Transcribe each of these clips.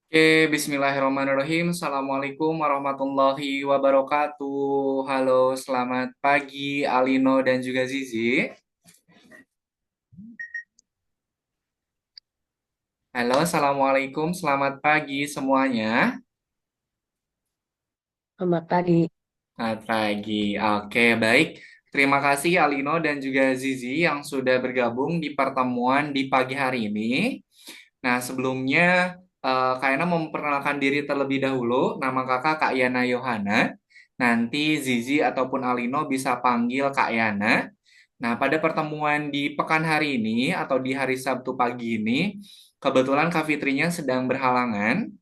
Oke, bismillahirrahmanirrahim. Assalamualaikum warahmatullahi wabarakatuh. Halo, selamat pagi Alino dan juga Zizi. Halo, assalamualaikum. Selamat pagi semuanya. Selamat pagi. Selamat pagi. Oke, baik. Terima kasih Alino dan juga Zizi yang sudah bergabung di pertemuan di pagi hari ini. Nah, sebelumnya Kak Yana mau memperkenalkan diri terlebih dahulu. Nama kakak Kak Yana Yohana. Nanti Zizi ataupun Alino bisa panggil Kak Yana. Nah, pada pertemuan di pekan hari ini atau di hari Sabtu pagi ini, kebetulan Kak Fitrinya sedang berhalangan.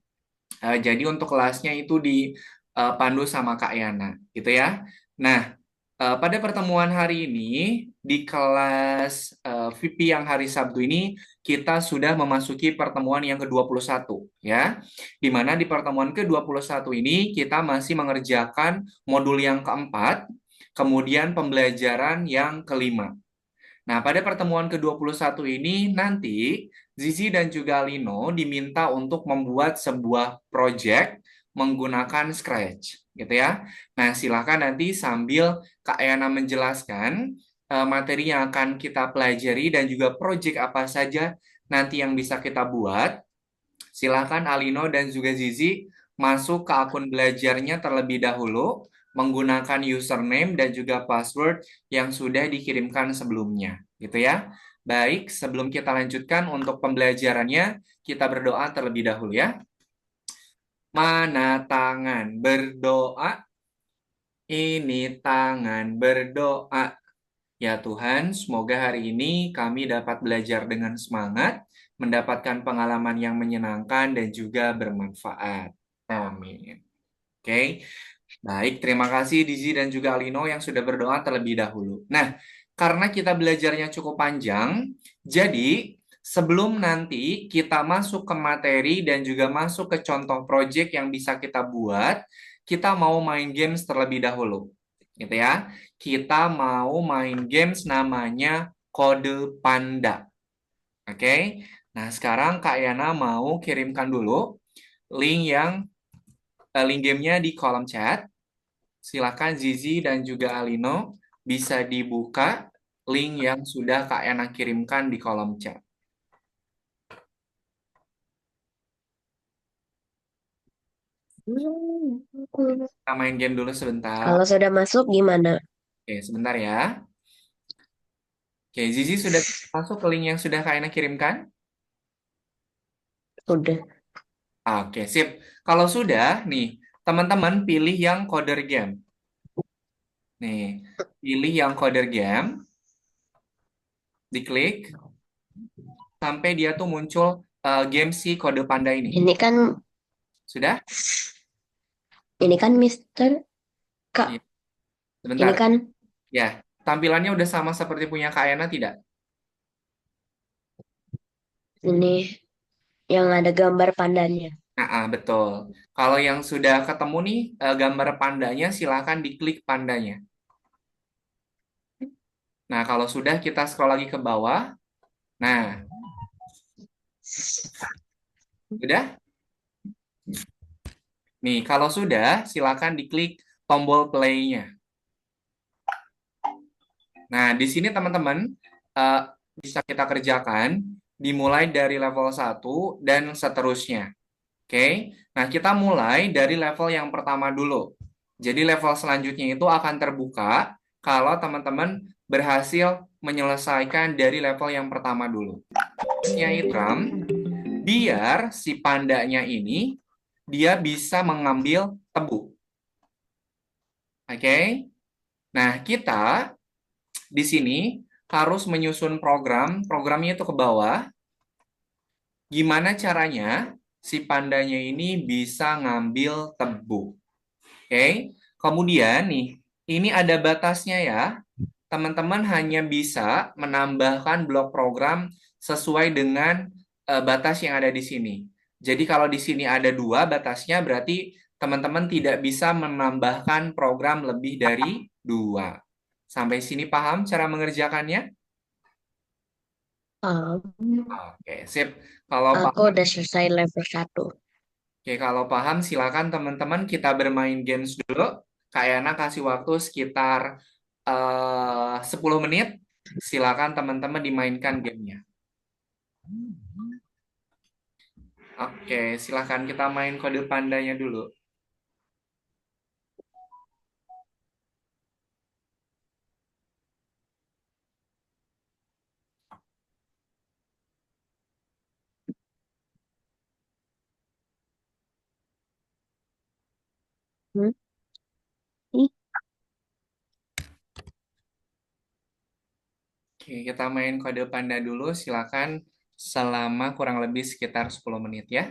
Jadi untuk kelasnya itu dipandu sama Kak Yana, gitu ya. Nah, pada pertemuan hari ini di kelas VP yang hari Sabtu ini kita sudah memasuki pertemuan yang ke-21 ya. Di mana di pertemuan ke-21 ini kita masih mengerjakan modul yang keempat, kemudian pembelajaran yang kelima. Nah, pada pertemuan ke-21 ini nanti Zizi dan juga Lino diminta untuk membuat sebuah project menggunakan Scratch, gitu ya. Nah, silakan nanti sambil Kak Yana menjelaskan materi yang akan kita pelajari dan juga project apa saja nanti yang bisa kita buat. Silakan Alino dan juga Zizi masuk ke akun belajarnya terlebih dahulu menggunakan username dan juga password yang sudah dikirimkan sebelumnya, gitu ya. Baik, sebelum kita lanjutkan untuk pembelajarannya, kita berdoa terlebih dahulu ya. Mana tangan berdoa, ini tangan berdoa. Ya Tuhan, semoga hari ini kami dapat belajar dengan semangat, mendapatkan pengalaman yang menyenangkan dan juga bermanfaat. Amin. Oke, baik. Terima kasih Dizi dan juga Alino yang sudah berdoa terlebih dahulu. Nah, karena kita belajarnya cukup panjang, jadi sebelum nanti kita masuk ke materi dan juga masuk ke contoh project yang bisa kita buat, kita mau main games terlebih dahulu. Gitu ya. Kita mau main games namanya Kode Panda. Oke. Nah, sekarang Kak Yana mau kirimkan dulu link link gamenya di kolom chat. Silakan Zizi dan juga Alino bisa dibuka link yang sudah Kak Yana kirimkan di kolom chat. Kita main game dulu sebentar. Kalau sudah masuk gimana? Oke, sebentar ya. Oke, Zizi sudah masuk ke link yang sudah Kak Yana kirimkan? Udah. Oke, sip. Kalau sudah, nih, teman-teman pilih yang coder game. Nih, pilih yang coder game, diklik, sampai dia tuh muncul game si kode panda ini. Ini kan Sudah? Mister Kak. Iya. Ini Sebentar. kan Ya, tampilannya udah sama seperti punya Kak Yana tidak? ini yang ada gambar pandanya. Betul. Kalau yang sudah ketemu nih gambar pandanya, silahkan diklik pandanya. Nah, kalau sudah kita scroll lagi ke bawah. Nah, sudah? Nih, kalau sudah, silahkan diklik tombol play-nya. Nah, di sini teman-teman eh, bisa kita kerjakan dimulai dari level 1 dan seterusnya. Oke. Nah, kita mulai dari level yang pertama dulu. Jadi level selanjutnya itu akan terbuka kalau teman-teman berhasil menyelesaikan dari level yang pertama dulu. Yaitu biar si pandanya ini dia bisa mengambil tebu. Oke. Nah, kita di sini harus menyusun program, programnya itu ke bawah. Gimana caranya si pandanya ini bisa ngambil tebu. Oke. Kemudian nih, ini ada batasnya ya. Teman-teman hanya bisa menambahkan blok program sesuai dengan batas yang ada di sini. Jadi kalau di sini ada dua batasnya, berarti teman-teman tidak bisa menambahkan program lebih dari dua. Sampai sini paham cara mengerjakannya? Um, Oke, sip. Kalau aku paham, udah selesai level 1. Oke, kalau paham silakan teman-teman kita bermain games dulu. Kak Yana kasih waktu sekitar 10 menit. Silakan teman-teman dimainkan gamenya. Oke, silakan kita main kode pandanya dulu. Hmm? Ih, Oke, kita main kode panda dulu. Silakan selama kurang lebih sekitar 10 menit ya.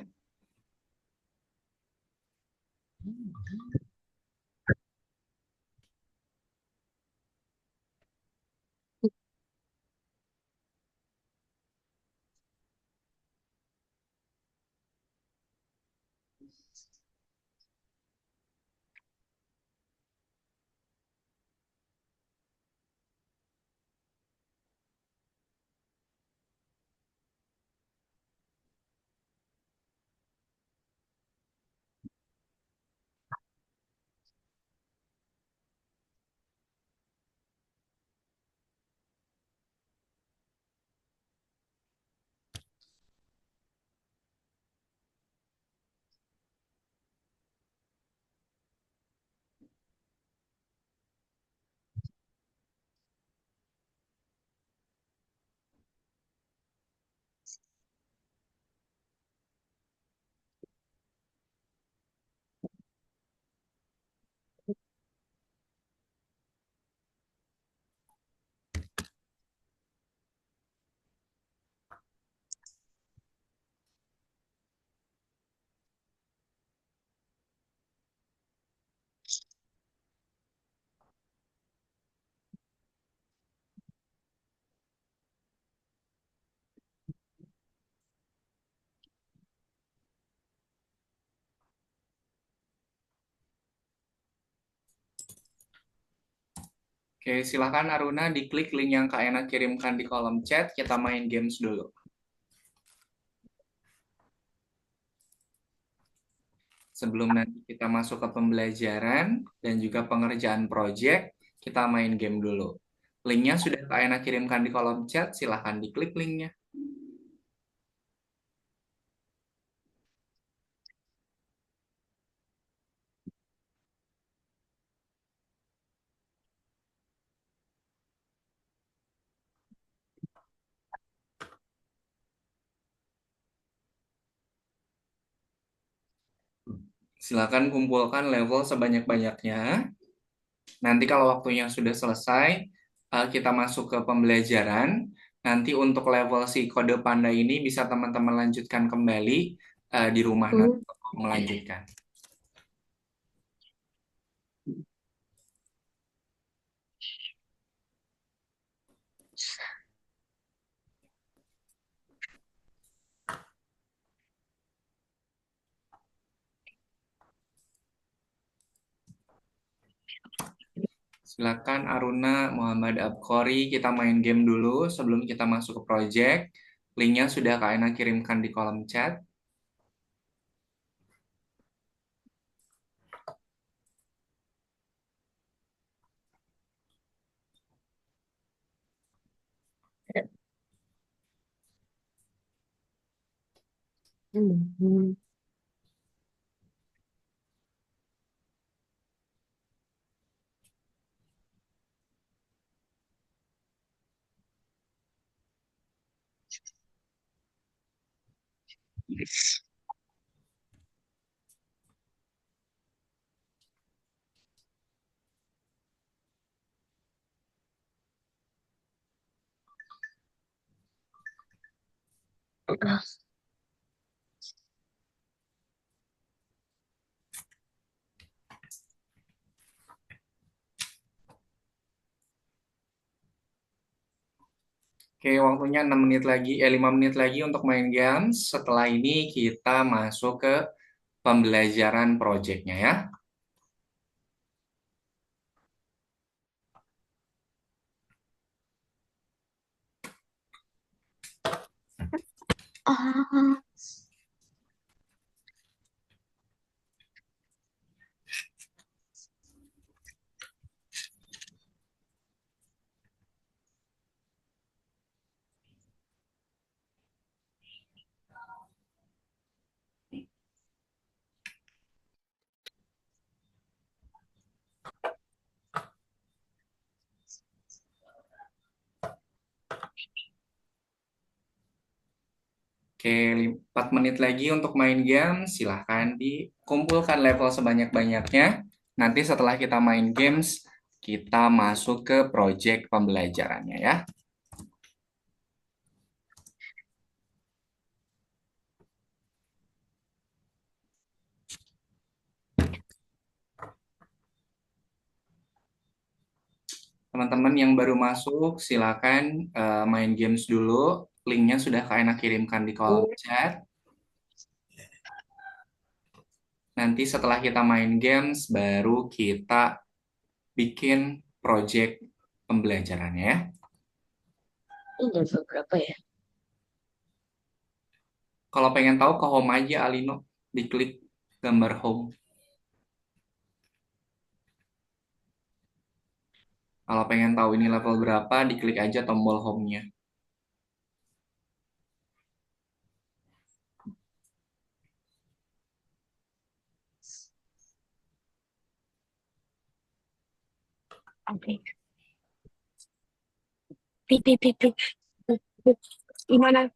Oke, silakan Aruna diklik link yang Kak Ena kirimkan di kolom chat. Kita main games dulu. Sebelum nanti kita masuk ke pembelajaran dan juga pengerjaan project, kita main game dulu. Linknya sudah Kak Ena kirimkan di kolom chat. Silakan diklik linknya. Silakan kumpulkan level sebanyak-banyaknya. Nanti kalau waktunya sudah selesai, kita masuk ke pembelajaran. Nanti untuk level si kode panda ini bisa teman-teman lanjutkan kembali di rumah nanti hmm. untuk melanjutkan. Silakan Aruna Muhammad Abkhori, kita main game dulu sebelum kita masuk ke project. Linknya sudah Kak Ena kirimkan di kolom chat. Hmm. Oke, waktunya 6 menit lagi, 5 menit lagi untuk main games. Setelah ini kita masuk ke pembelajaran projectnya ya. Ah, Oke, 4 menit lagi untuk main game. Silahkan dikumpulkan level sebanyak-banyaknya. Nanti setelah kita main games, kita masuk ke project pembelajarannya ya. Teman-teman yang baru masuk, silakan main games dulu. Linknya sudah Kak Ena kirimkan di kolom chat. Nanti setelah kita main games, baru kita bikin project pembelajarannya ya. Ini level berapa ya? Kalau pengen tahu ke home aja Alino, diklik gambar home. Kalau pengen tahu ini level berapa, diklik aja tombol home-nya. Oke. Pip. Gimana?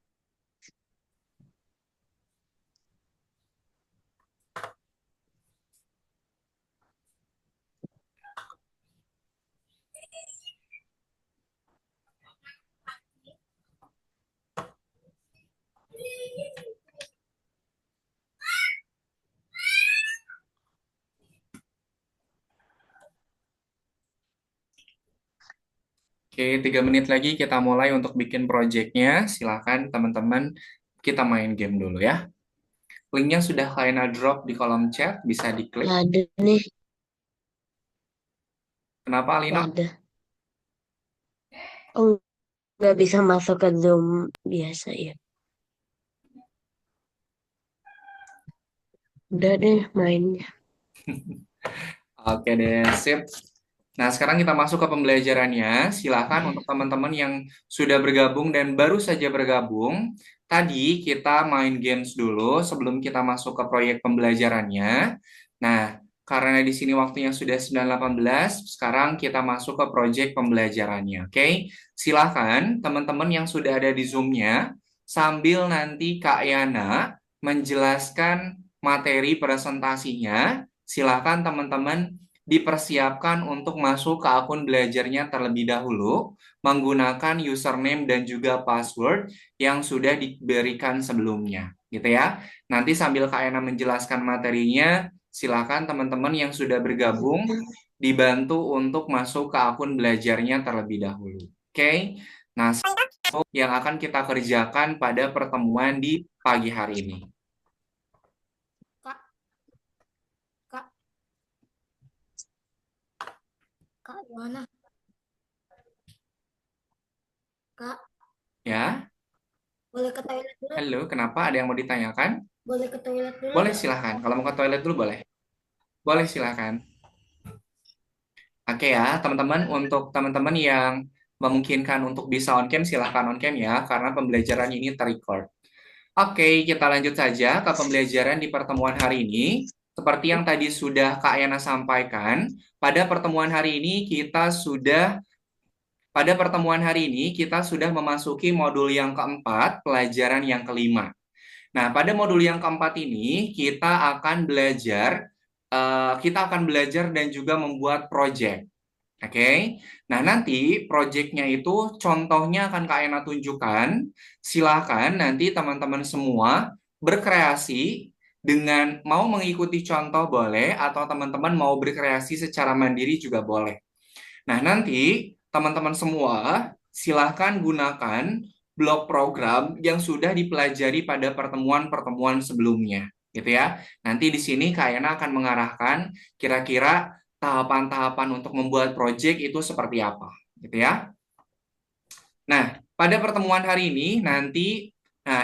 Oke, 3 menit lagi kita mulai untuk bikin project-nya. Silakan teman-teman, kita main game dulu ya. Linknya sudah Kaina drop di kolom chat, bisa diklik. Nggak ada nih. Kenapa Nggak Alino? ada. Oh, nggak bisa masuk ke Zoom biasa ya. Udah deh mainnya. Oke deh, sip. Nah, sekarang kita masuk ke pembelajarannya. Silakan untuk teman-teman yang sudah bergabung dan baru saja bergabung. Tadi kita main games dulu sebelum kita masuk ke proyek pembelajarannya. Nah, karena di sini waktunya sudah 9.18, sekarang kita masuk ke proyek pembelajarannya. Oke, silakan teman-teman yang sudah ada di Zoom-nya, sambil nanti Kak Yana menjelaskan materi presentasinya, silakan teman-teman dipersiapkan untuk masuk ke akun belajarnya terlebih dahulu menggunakan username dan juga password yang sudah diberikan sebelumnya, gitu ya. Nanti sambil Kak Ena menjelaskan materinya, silakan teman-teman yang sudah bergabung dibantu untuk masuk ke akun belajarnya terlebih dahulu. Oke? Nah, yang akan kita kerjakan pada pertemuan di pagi hari ini. Kak, kak, kak, gimana? Kak, Ya, boleh ke toilet dulu? halo, kenapa? Ada yang mau ditanyakan? Boleh ke toilet dulu Boleh nggak? silahkan. Kalau mau ke toilet dulu boleh. Boleh silahkan. Oke ya, teman-teman, untuk teman-teman yang memungkinkan untuk bisa on cam, silahkan on cam ya, karena pembelajaran ini terrecord. Oke, kita lanjut saja ke pembelajaran di pertemuan hari ini. Seperti yang tadi sudah Kak Yana sampaikan, pada pertemuan hari ini kita sudah memasuki modul yang keempat, pelajaran yang kelima. Nah, pada modul yang keempat ini kita akan belajar dan juga membuat project. Oke, nah nanti projectnya itu contohnya akan Kak Ena tunjukkan. Silakan nanti teman-teman semua berkreasi dengan mau mengikuti contoh boleh atau teman-teman mau berkreasi secara mandiri juga boleh. Nah nanti teman-teman semua silakan gunakan blok program yang sudah dipelajari pada pertemuan-pertemuan sebelumnya, gitu ya. Nanti di sini Kak Ena akan mengarahkan kira-kira tahapan-tahapan untuk membuat project itu seperti apa, gitu ya. Nah, pada pertemuan hari ini nah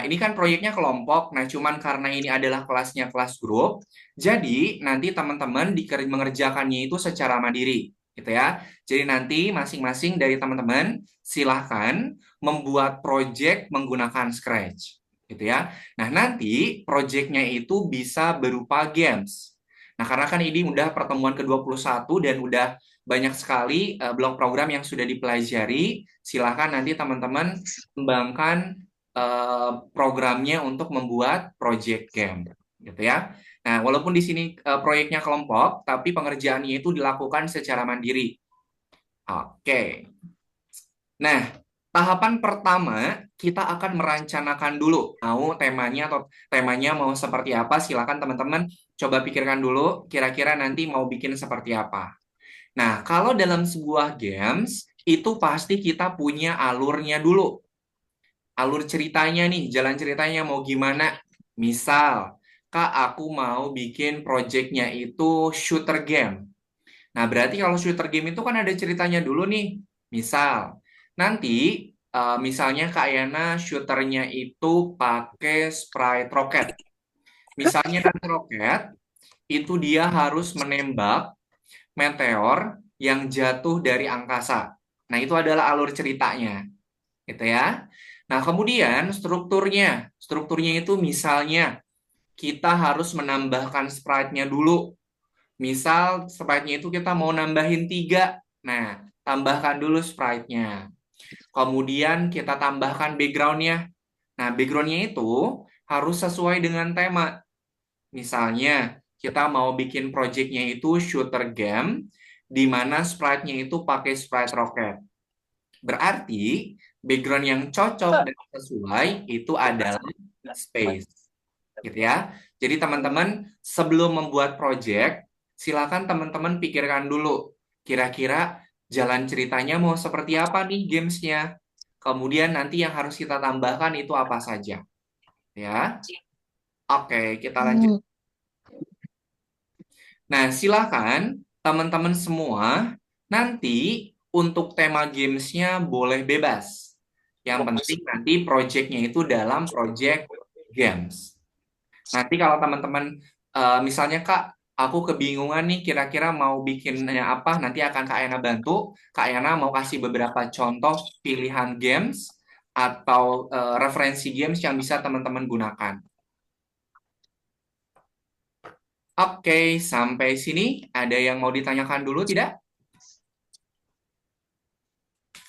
ini kan proyeknya kelompok, nah cuman karena ini adalah kelasnya kelas grup, jadi nanti teman-teman mengerjakannya itu secara mandiri, gitu ya. Jadi nanti masing-masing dari teman-teman silahkan membuat project menggunakan Scratch, gitu ya. Nah, nanti projectnya itu bisa berupa games. Nah, karena kan ini udah pertemuan ke-21 dan udah banyak sekali blok program yang sudah dipelajari. Silahkan nanti teman-teman kembangkan programnya untuk membuat project game, gitu ya. Nah, walaupun di sini proyeknya kelompok, tapi pengerjaannya itu dilakukan secara mandiri. Oke. Nah, tahapan pertama kita akan merencanakan dulu mau temanya mau seperti apa. Silakan teman-teman coba pikirkan dulu kira-kira nanti mau bikin seperti apa. Nah, kalau dalam sebuah games itu pasti kita punya alurnya dulu. Alur ceritanya nih, jalan ceritanya mau gimana? Misal, Kak, aku mau bikin projectnya itu shooter game. Nah, berarti kalau shooter game itu kan ada ceritanya dulu nih. Misal, nanti misalnya Kak Yana shooternya itu pakai sprite roket. Misalnya nanti roket, itu dia harus menembak meteor yang jatuh dari angkasa. Nah, itu adalah alur ceritanya, gitu ya. Nah, kemudian strukturnya itu misalnya kita harus menambahkan sprite-nya dulu. Misal sprite-nya itu kita mau nambahin 3. Nah, tambahkan dulu sprite-nya. Kemudian kita tambahkan background-nya. Nah, background-nya itu harus sesuai dengan tema. Misalnya, kita mau bikin project-nya itu shooter game, di mana sprite-nya itu pakai sprite rocket. Berarti, background yang cocok dan sesuai itu adalah space. Gitu ya. Jadi teman-teman sebelum membuat project, silakan teman-teman pikirkan dulu kira-kira jalan ceritanya mau seperti apa nih gamesnya. Kemudian nanti yang harus kita tambahkan itu apa saja. Ya. Oke, kita lanjut. Hmm. Nah, silakan teman-teman semua nanti untuk tema gamesnya boleh bebas. Yang penting nanti projectnya itu dalam project games. Nanti kalau teman-teman misalnya Kak, aku kebingungan nih kira-kira mau bikinnya apa, nanti akan Kak Yana bantu. Kak Yana mau kasih beberapa contoh pilihan games atau referensi games yang bisa teman-teman gunakan. Oke, sampai sini ada yang mau ditanyakan dulu tidak?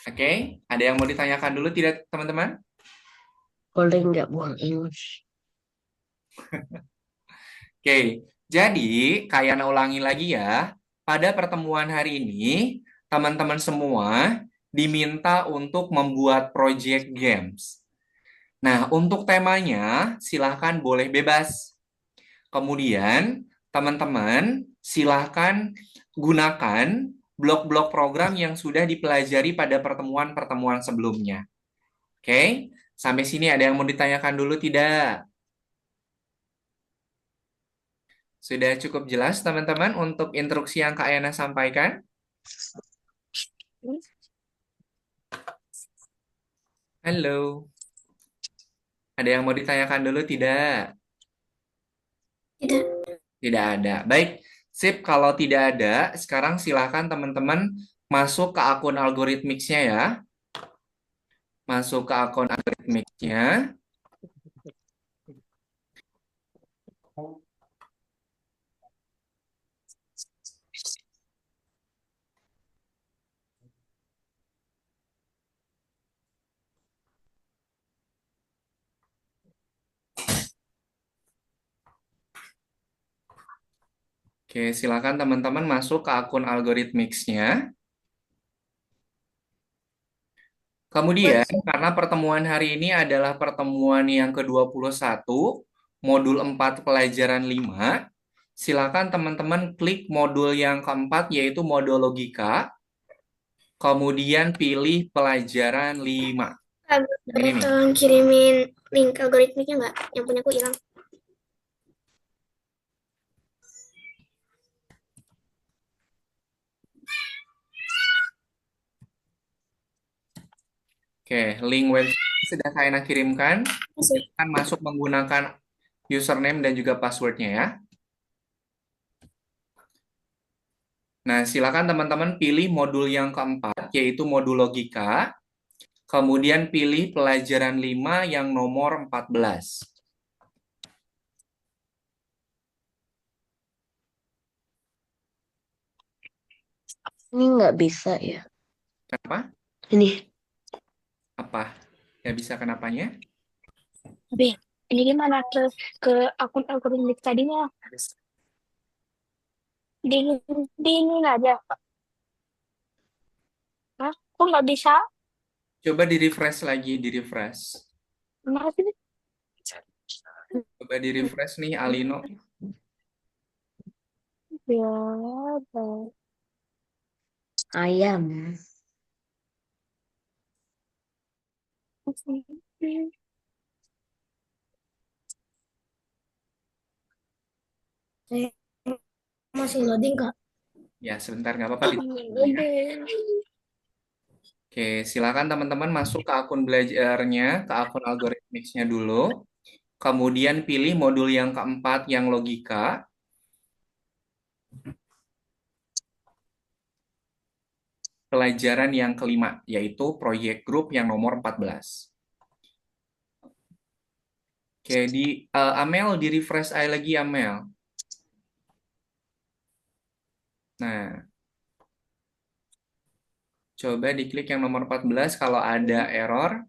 Oke, ada yang mau ditanyakan dulu tidak teman-teman? Boleh nggak buang English? Oke, jadi Kak Yana ulangi lagi ya. Pada pertemuan hari ini, teman-teman semua diminta untuk membuat project games. Nah, untuk temanya silahkan boleh bebas. Kemudian, teman-teman silahkan gunakan blok-blok program yang sudah dipelajari pada pertemuan-pertemuan sebelumnya. Oke, sampai sini ada yang mau ditanyakan dulu tidak? Sudah cukup jelas, teman-teman, untuk instruksi yang Kak Yana sampaikan? Halo, ada yang mau ditanyakan dulu tidak? Tidak. Tidak ada. Baik, sip. Kalau tidak ada, sekarang silakan teman-teman masuk ke akun algoritmiknya ya. Masuk ke akun algoritmiknya. Oke, silakan teman-teman masuk ke akun algoritmiknya. Kemudian, karena pertemuan hari ini adalah pertemuan yang ke-21, modul 4 pelajaran 5, silakan teman-teman klik modul yang keempat, yaitu modul logika, kemudian pilih pelajaran 5. Ini nih. Tolong kirimin link algoritmiknya nggak? Yang punya aku hilang. Oke, link website sudah saya kirimkan. Masih. Silakan masuk menggunakan username dan juga passwordnya ya. Nah, silakan teman-teman pilih modul yang keempat, yaitu modul logika. Kemudian pilih pelajaran 5 yang nomor 14. Ini nggak bisa ya. Kenapa? Ini Apa? Ya bisa kenapanya? Tapi ini gimana ke akun algoritmik tadinya? Dingin, dingin aja. Hah? Kok nggak bisa? Coba di-refresh lagi, di-refresh. Masih Coba di-refresh nih, Alino. ya, Ayam. Saya masih loading Kak. Ya, sebentar, nggak apa-apa. Dulu ya. Oke, silakan teman-teman masuk ke akun belajarnya, ke akun algoritmiknya dulu. Kemudian pilih modul yang keempat yang logika. Pelajaran yang kelima, yaitu proyek grup yang nomor 14. Oke, Amel, di-refresh aja lagi, Amel. Nah, coba diklik yang nomor 14, kalau ada error,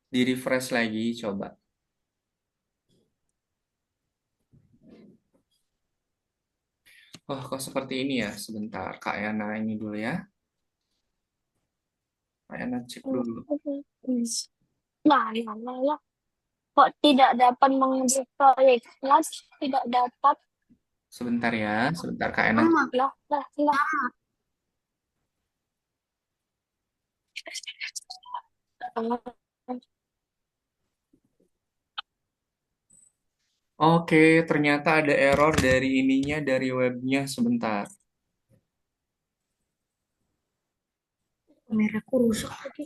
di-refresh lagi, coba. Oh, kok seperti ini ya? Sebentar, Kak Yana ini dulu ya. Kak Yana cek dulu. lah. Kok tidak dapat mengunduh proyek? Tidak dapat. Sebentar ya, sebentar Kak Yana. Lah. Oke, ternyata ada error dari ininya, dari webnya. Sebentar. Kameraku rusak tadi.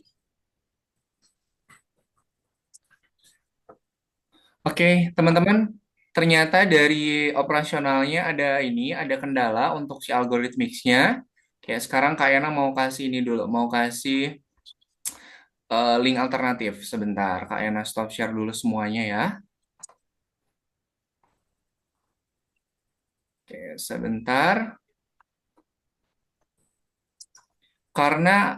Oke, teman-teman, ternyata dari operasionalnya ada kendala untuk si algoritmixnya. Oke, sekarang Kak Yana mau kasih ini dulu, mau kasih link alternatif. Sebentar, Kak Yana stop share dulu semuanya ya. Oke, sebentar. Karena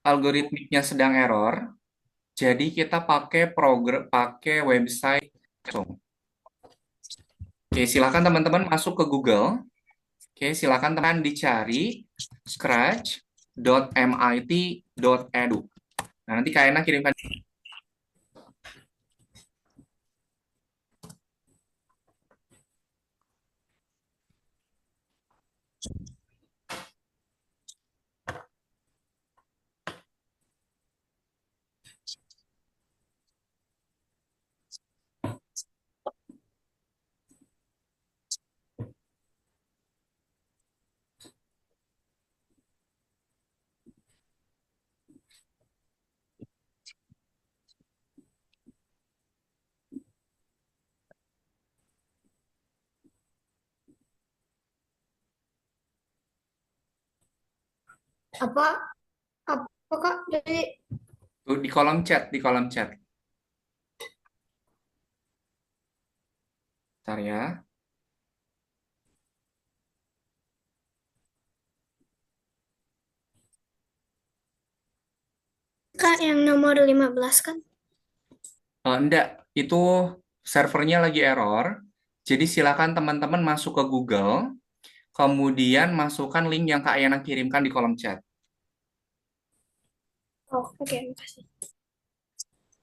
algoritmiknya sedang error, jadi kita pakai website langsung. Oke, silakan teman-teman masuk ke Google. Oke, silakan teman dicari scratch.mit.edu. Nah, nanti Kak Ena kirimkan. Apa apa Kak? Jadi Tuh, di kolom chat, di kolom chat. Bentar ya. Kak yang nomor 15 kan? Enggak, itu servernya lagi error. Jadi silakan teman-teman masuk ke Google, kemudian masukkan link yang Kak Yana kirimkan di kolom chat. Oh, oke, makasih.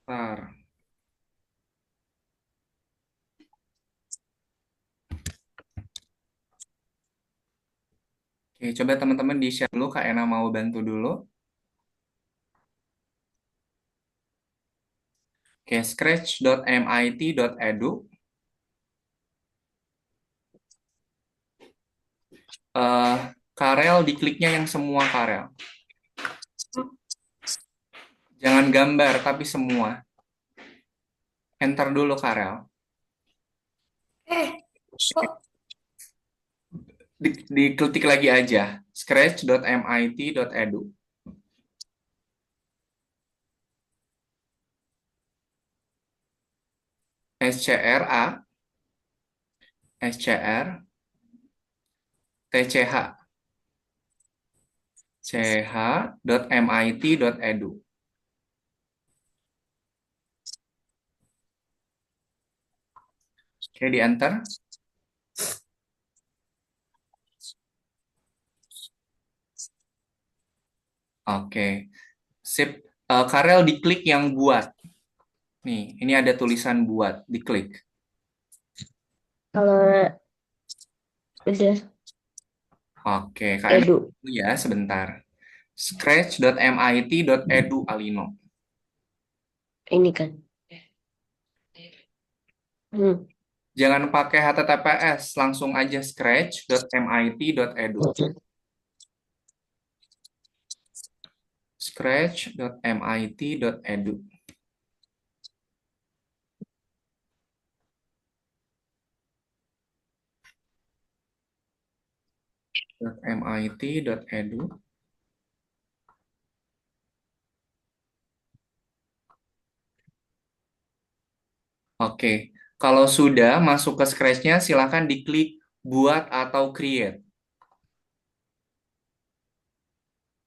Bentar. Oke, coba teman-teman di-share dulu, Kak Ena mau bantu dulu. Oke, scratch.mit.edu. Karel, dikliknya yang semua Karel. Jangan gambar, tapi semua. Enter dulu Karel. Kok Diklik lagi aja. Scratch.mit.edu. SCRA, SCR, TCH, ch.mit.edu. Oke, di enter. Oke, sip. Karel diklik yang buat. Nih, ini ada tulisan buat, diklik. Kalau udah Oke, kalian edu. ya sebentar. Scratch.mit.edu Alino. Ini kan. Hmm. Jangan pakai HTTPS, langsung aja scratch.mit.edu. Scratch.mit.edu. .mit.edu. Oke, kalau sudah masuk ke Scratch-nya, silakan diklik buat atau create.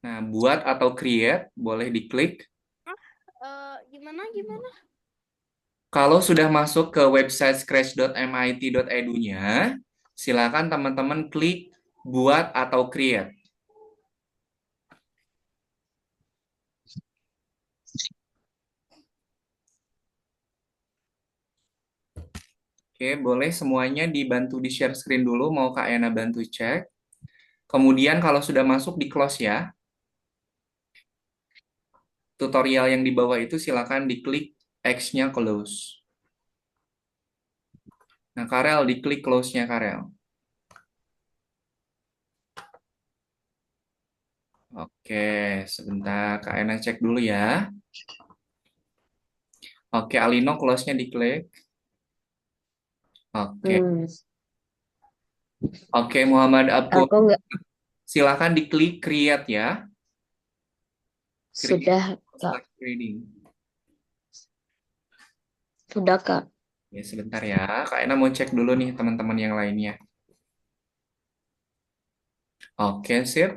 Nah, buat atau create boleh diklik. Gimana? Kalau sudah masuk ke website scratch.mit.edu-nya, silakan teman-teman klik buat atau create. Oke, boleh semuanya dibantu di share screen dulu, mau Kak Ena bantu cek. Kemudian kalau sudah masuk di close ya. Tutorial yang di bawah itu silakan diklik X-nya close. Nah, Karel, diklik close-nya Karel. Oke, sebentar Kak Ena cek dulu ya. Oke, Alino close-nya diklik. Oke, Hmm. oke Muhammad Abdul, Aku nggak silakan diklik create ya. Create sudah Kak. slide reading. Sudah Kak. Ya, sebentar ya. Kak Ena mau cek dulu nih teman-teman yang lainnya. Oke, sip.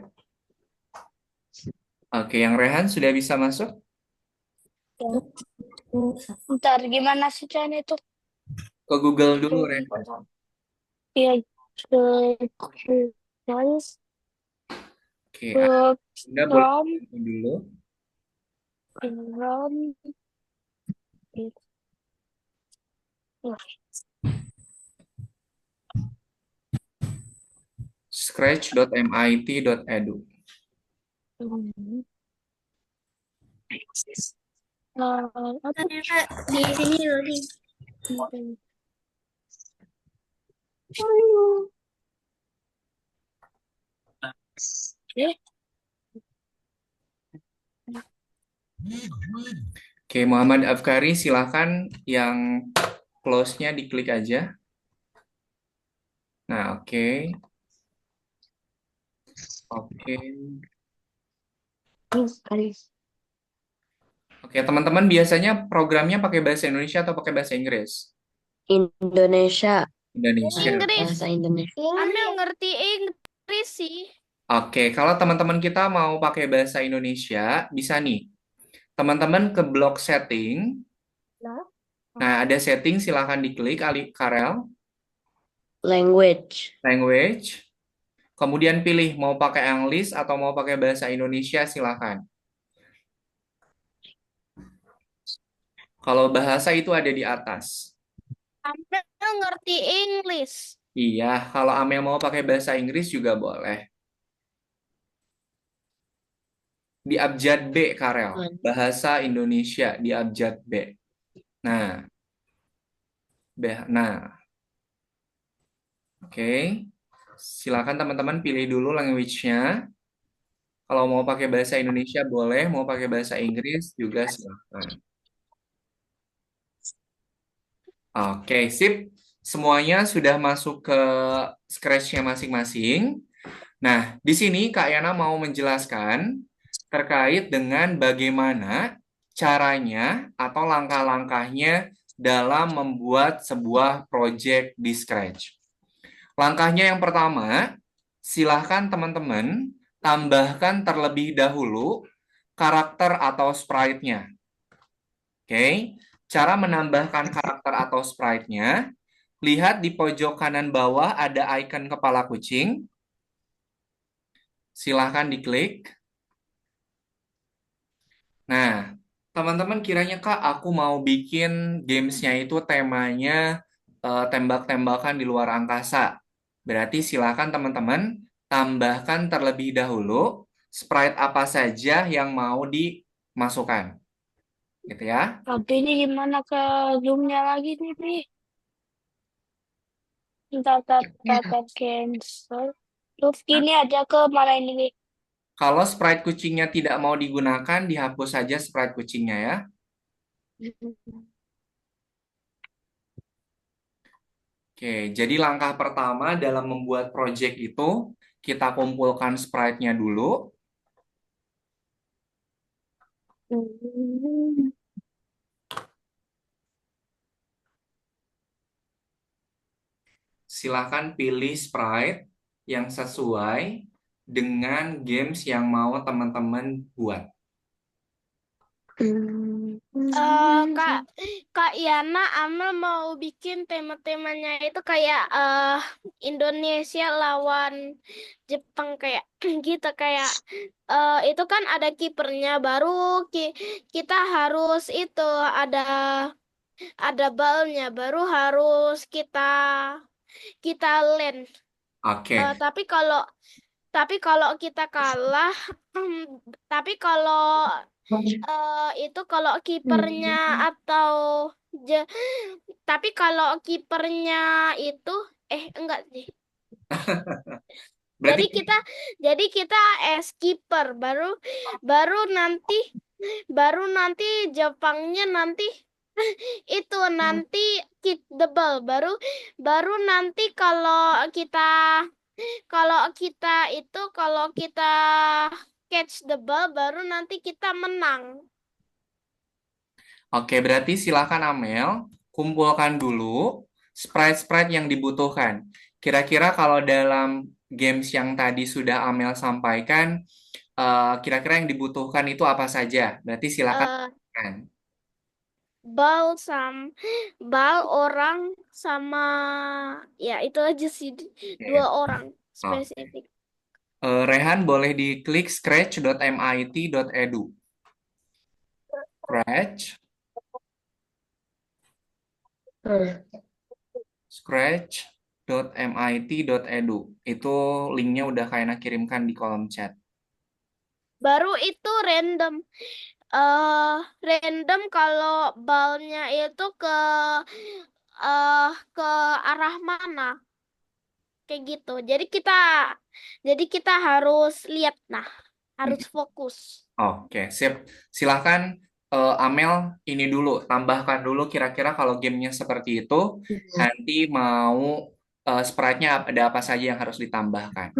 Oke, yang Rehan sudah bisa masuk? Ntar gimana sih caranya itu? Ke Google dulu, Rehan. Ya, ke guys, Oke, ke Anda boleh Chrome, bantu dulu. Chrome, Scratch.mit.edu. apa? Ternyata di sini loading. Eh, Oke, Muhammad Afkari, silakan yang close-nya diklik aja. Nah, oke. Oke. Kali Oke, teman-teman biasanya programnya pakai bahasa Indonesia atau pakai bahasa Inggris? Indonesia. Indonesia. Bahasa Indonesia. Amel ngerti Inggris sih. Oke, kalau teman-teman kita mau pakai bahasa Indonesia, bisa nih. Teman-teman ke blok setting. Nah, ada setting, silakan diklik, Karel, Language. language. Kemudian pilih mau pakai English atau mau pakai bahasa Indonesia, silakan. Kalau bahasa itu ada di atas. Amel ngerti English. Iya, kalau Amel mau pakai bahasa Inggris juga boleh. Di abjad B, Karel. Bahasa Indonesia di abjad B. Nah, oke. Silakan teman-teman pilih dulu language-nya. Kalau mau pakai bahasa Indonesia boleh, mau pakai bahasa Inggris juga silakan. Oke, sip. Semuanya sudah masuk ke Scratch-nya masing-masing. Nah, di sini Kak Yana mau menjelaskan terkait dengan bagaimana caranya atau langkah-langkahnya dalam membuat sebuah project di Scratch. Langkahnya yang pertama, silahkan teman-teman tambahkan terlebih dahulu karakter atau sprite-nya. Oke, cara menambahkan karakter atau sprite-nya, lihat di pojok kanan bawah ada icon kepala kucing. Silahkan diklik. Nah, teman-teman kiranya Kak, aku mau bikin gamesnya itu temanya tembak-tembakan di luar angkasa. Berarti silakan teman-teman tambahkan terlebih dahulu sprite apa saja yang mau dimasukkan. Gitu ya. Tapi ini gimana ke Zoom-nya lagi nih, Pi? Tata cancel. Terus gini aja ke mana ini, Pi? Kalau sprite kucingnya tidak mau digunakan, dihapus saja sprite kucingnya ya. Oke, jadi langkah pertama dalam membuat project itu, kita kumpulkan sprite-nya dulu. Silakan pilih sprite yang sesuai dengan games yang mau teman-teman buat. Kak, Kak Yana, Amel mau bikin tema-temanya itu kayak Indonesia lawan Jepang kayak gitu kayak itu kan ada kipernya baru kita harus itu ada balnya baru harus kita land. Oke, Tapi kalau kita kalah, tapi kalau kipernya atau je- tapi kalau kipernya itu enggak sih. berarti Jadi kita jadi kita kiper baru baru nanti baru nanti Jepangnya nanti itu nanti kick the ball baru baru nanti kalau kita catch the ball baru nanti kita menang. oke, berarti silakan Amel kumpulkan dulu sprite-sprite yang dibutuhkan. Kira-kira kalau dalam games yang tadi sudah Amel sampaikan, kira-kira yang dibutuhkan itu apa saja? Berarti silakan. Eh, bal orang sama ya itu aja sih dua orang Oh. spesifik. Rehan boleh diklik scratch.mit.edu. Scratch, scratch.mit.edu. Itu linknya udah Kaina kirimkan di kolom chat. Baru itu random kalau balnya itu ke arah mana kayak gitu. Jadi kita harus lihat harus fokus. Oke, sip. Silahkan Amel ini dulu, tambahkan dulu kira-kira kalau gamenya seperti itu, nanti mau sprite-nya ada apa saja yang harus ditambahkan.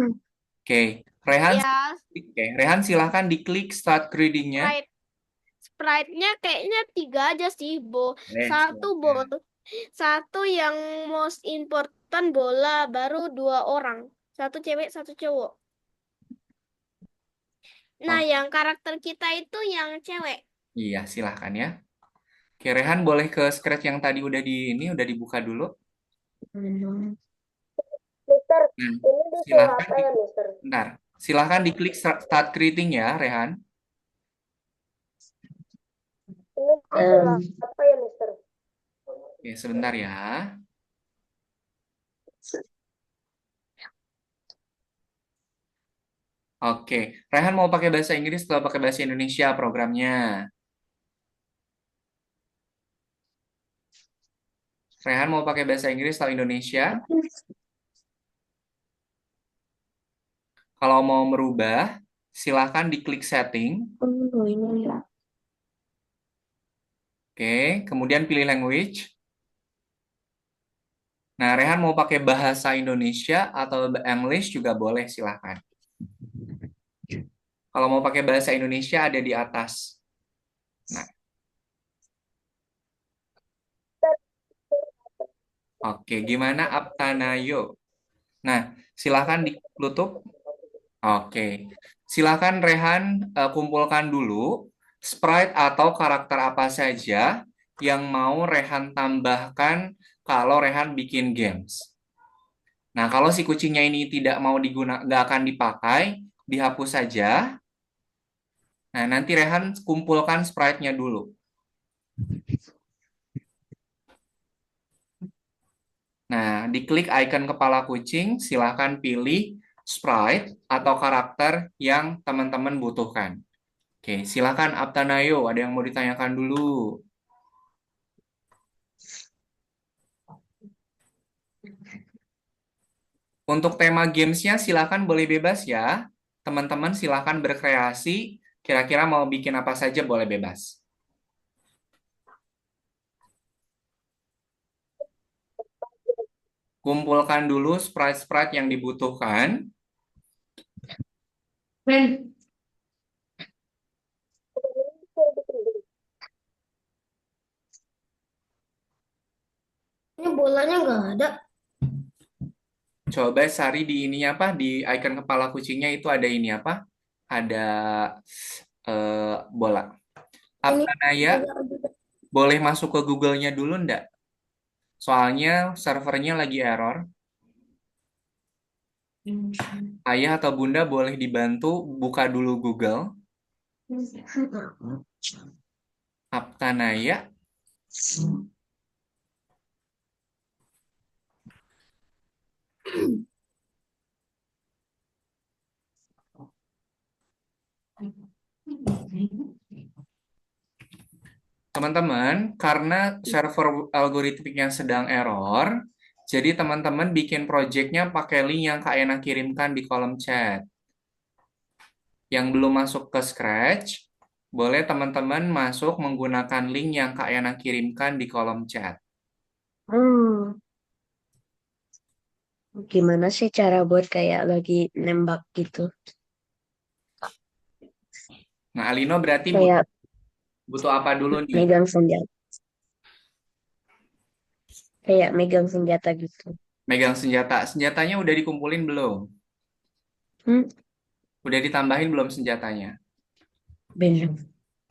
Oke, Rehan, Ya, Rehan silahkan diklik start grading-nya. sprite-nya kayaknya 3 aja sih, Satu Silakan. satu yang most important bola, baru 2 orang. Satu cewek, satu cowok. Nah, Oke, yang karakter kita itu yang cewek. iya, silahkan ya. Oke, Rehan boleh ke scratch yang tadi udah dibuka dulu. Mister, Nah, ini disuruh silahkan apa ya, Mister? bentar. Silahkan diklik start creating ya, Rehan. Ini disuruh apa ya, Mister? Oke, sebentar ya. Oke, Rehan mau pakai bahasa Inggris atau pakai bahasa Indonesia programnya? Rehan mau pakai bahasa Inggris atau Indonesia? Kalau mau merubah, silahkan diklik setting. Oh, ini ya. Oke, kemudian pilih language. Nah, Rehan mau pakai bahasa Indonesia atau English juga boleh, silahkan. Kalau mau pakai bahasa Indonesia ada di atas. Nah, oke, gimana Aptanayo? Nah, silahkan ditutup. Oke, silahkan Rehan kumpulkan dulu sprite atau karakter apa saja yang mau Rehan tambahkan kalau Rehan bikin games. Nah, kalau si kucingnya ini tidak mau nggak akan dipakai, dihapus saja. Nah, nanti Rehan kumpulkan sprite-nya dulu. Nah, diklik icon kepala kucing, silahkan pilih sprite atau karakter yang teman-teman butuhkan. Oke, silahkan Aptanayo, ada yang mau ditanyakan dulu. Untuk tema gamesnya silahkan boleh bebas ya. Teman-teman silahkan berkreasi, kira-kira mau bikin apa saja boleh bebas. Kumpulkan dulu sprite-sprite yang dibutuhkan. Ini bolanya nggak ada. Coba cari di ini apa, di icon kepala kucingnya itu ada ini apa? Ada bola. Ini Aptanaya, boleh masuk ke Google-nya dulu ndak? Soalnya servernya lagi error. Ayah atau bunda boleh dibantu buka dulu Google. Aptanaya. Teman-teman, karena server algoritmiknya sedang error, jadi teman-teman bikin projectnya pakai link yang Kak Ena kirimkan di kolom chat. Yang belum masuk ke Scratch, boleh teman-teman masuk menggunakan link yang Kak Ena kirimkan di kolom chat. Gimana sih cara buat kayak lagi nembak gitu? Nah, Alino berarti Kayak butuh apa dulu nih? megang senjata. Kayak megang senjata gitu. Megang senjata. Senjatanya udah dikumpulin belum? Hmm, Udah ditambahin belum senjatanya? belum.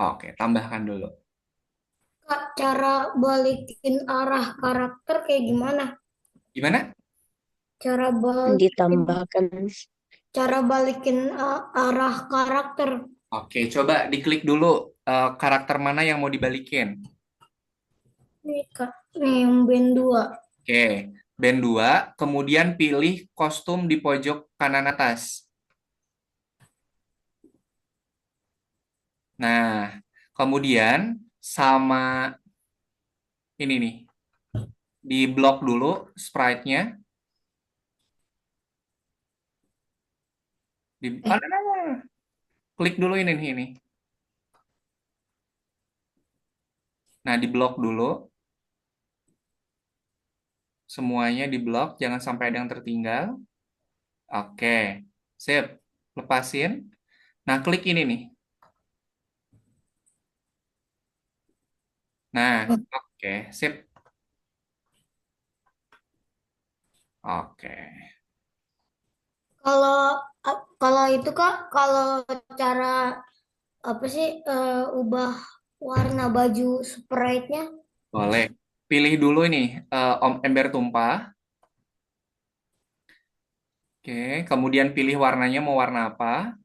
Oke, tambahkan dulu. Kak, cara balikin arah karakter kayak gimana? Gimana? Cara balikin, Ditambahkan. arah karakter. Oke, coba diklik dulu karakter mana yang mau dibalikin. Nih, Kak. Nih, yang band 2. Oke, band 2, kemudian pilih kostum di pojok kanan atas. Nah, kemudian sama ini nih, di blok dulu sprite-nya. Klik dulu ini. Nah, di blok dulu. Semuanya di blok, jangan sampai ada yang tertinggal. Oke, sip. Lepasin. Nah, klik ini nih. Nah, oke, sip. Oke. Kalau kalau itu Kak, kalau cara apa sih ubah warna baju sprite-nya? Boleh. Pilih dulu ini, Om Ember Tumpah. Oke, kemudian pilih warnanya mau warna apa.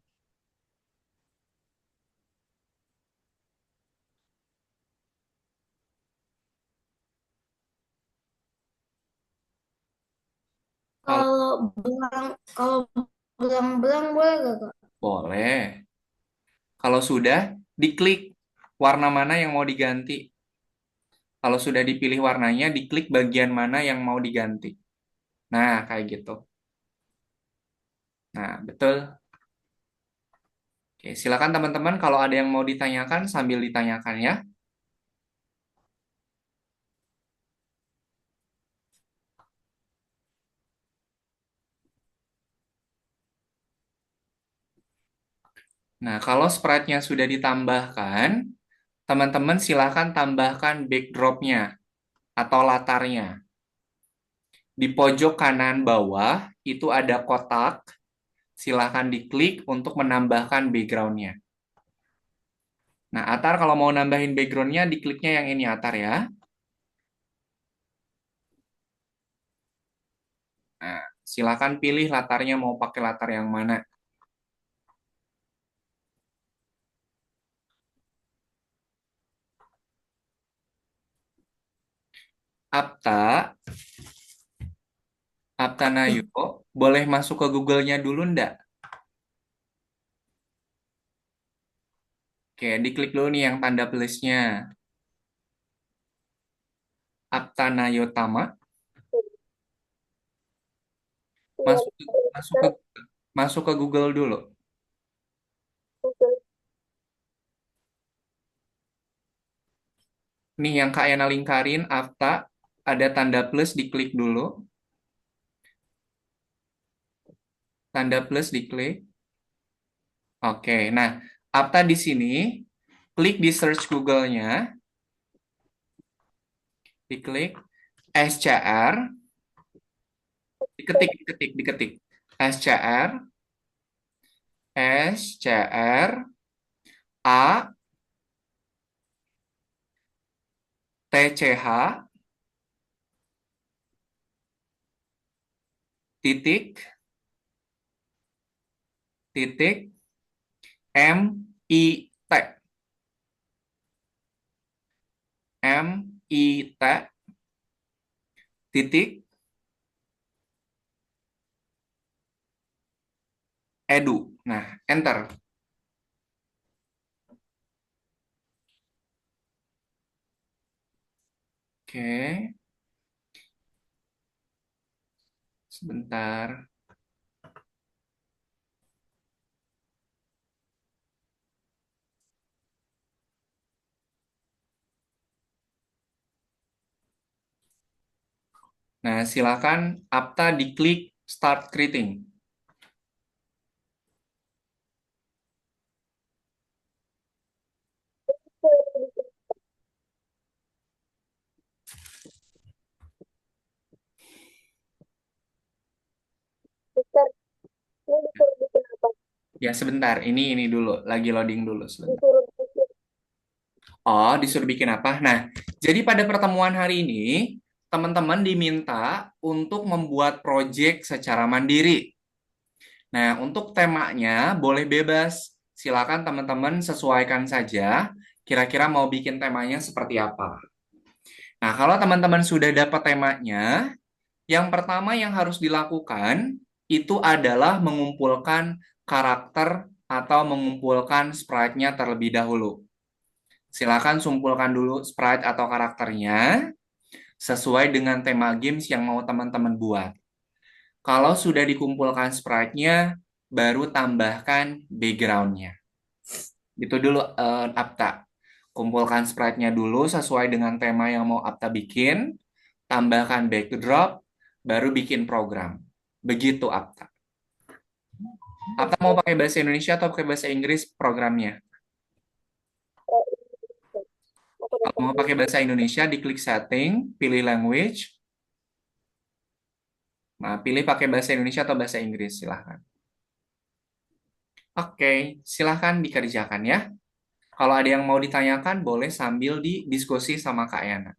Kalau Kalau belang-belang boleh gak Kak? boleh. Kalau sudah, diklik warna mana yang mau diganti. Kalau sudah dipilih warnanya, diklik bagian mana yang mau diganti. Nah, kayak gitu. Nah, betul. Oke, silakan teman-teman kalau ada yang mau ditanyakan sambil ditanyakan ya. Nah, kalau sprite-nya sudah ditambahkan, teman-teman silakan tambahkan backdrop-nya atau latarnya. Di pojok kanan bawah itu ada kotak, silakan diklik untuk menambahkan background-nya. Nah, Atar kalau mau nambahin background-nya, dikliknya yang ini Atar ya. Nah, silakan pilih latarnya mau pakai latar yang mana. Apta, Apta Nayo, boleh masuk ke Google-nya dulu ndak? Oke, diklik dulu nih yang tanda plus-nya. Apta Nayotama, masuk ke, masuk ke masuk ke Google dulu. Nih yang Kak Yana lingkarin, Apta, ada tanda plus, diklik dulu. Tanda plus diklik. Oke, nah Apta di sini, klik di search Google-nya, diklik SCR, diketik. SCR, SCR, A, TCH, titik, titik, MIT, MIT, titik, edu. Nah, enter. Oke, sebentar. Nah, silakan Apta diklik start creating. Ya, sebentar. Ini dulu, lagi loading dulu sebentar. Oh, disuruh bikin apa? Nah, jadi pada pertemuan hari ini, teman-teman diminta untuk membuat proyek secara mandiri. Nah, untuk temanya boleh bebas. Silakan teman-teman sesuaikan saja. Kira-kira mau bikin temanya seperti apa. Nah, kalau teman-teman sudah dapat temanya, yang pertama yang harus dilakukan itu adalah mengumpulkan karakter atau mengumpulkan sprite-nya terlebih dahulu. Silakan sumpulkan dulu sprite atau karakternya sesuai dengan tema games yang mau teman-teman buat. Kalau sudah dikumpulkan sprite-nya, baru tambahkan background-nya. Itu dulu Apta. Kumpulkan sprite-nya dulu sesuai dengan tema yang mau Apta bikin, tambahkan backdrop, baru bikin program. Begitu Apta. Apta mau pakai bahasa Indonesia atau pakai bahasa Inggris programnya? Kalau mau pakai bahasa Indonesia, diklik setting, pilih language. Nah, pilih pakai bahasa Indonesia atau bahasa Inggris, silahkan. Oke, silahkan dikerjakan ya. Kalau ada yang mau ditanyakan, boleh sambil didiskusi sama Kak Yana.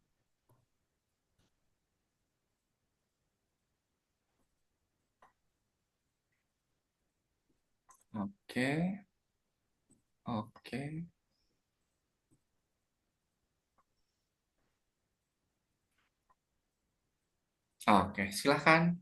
Oke, oke. Oke, silahkan.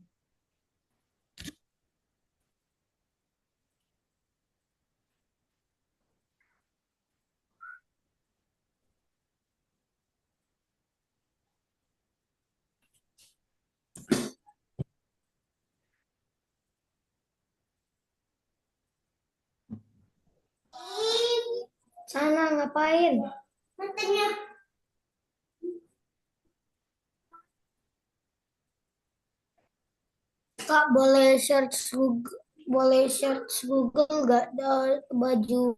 Sana ngapain? Kak, boleh search Google nggak baju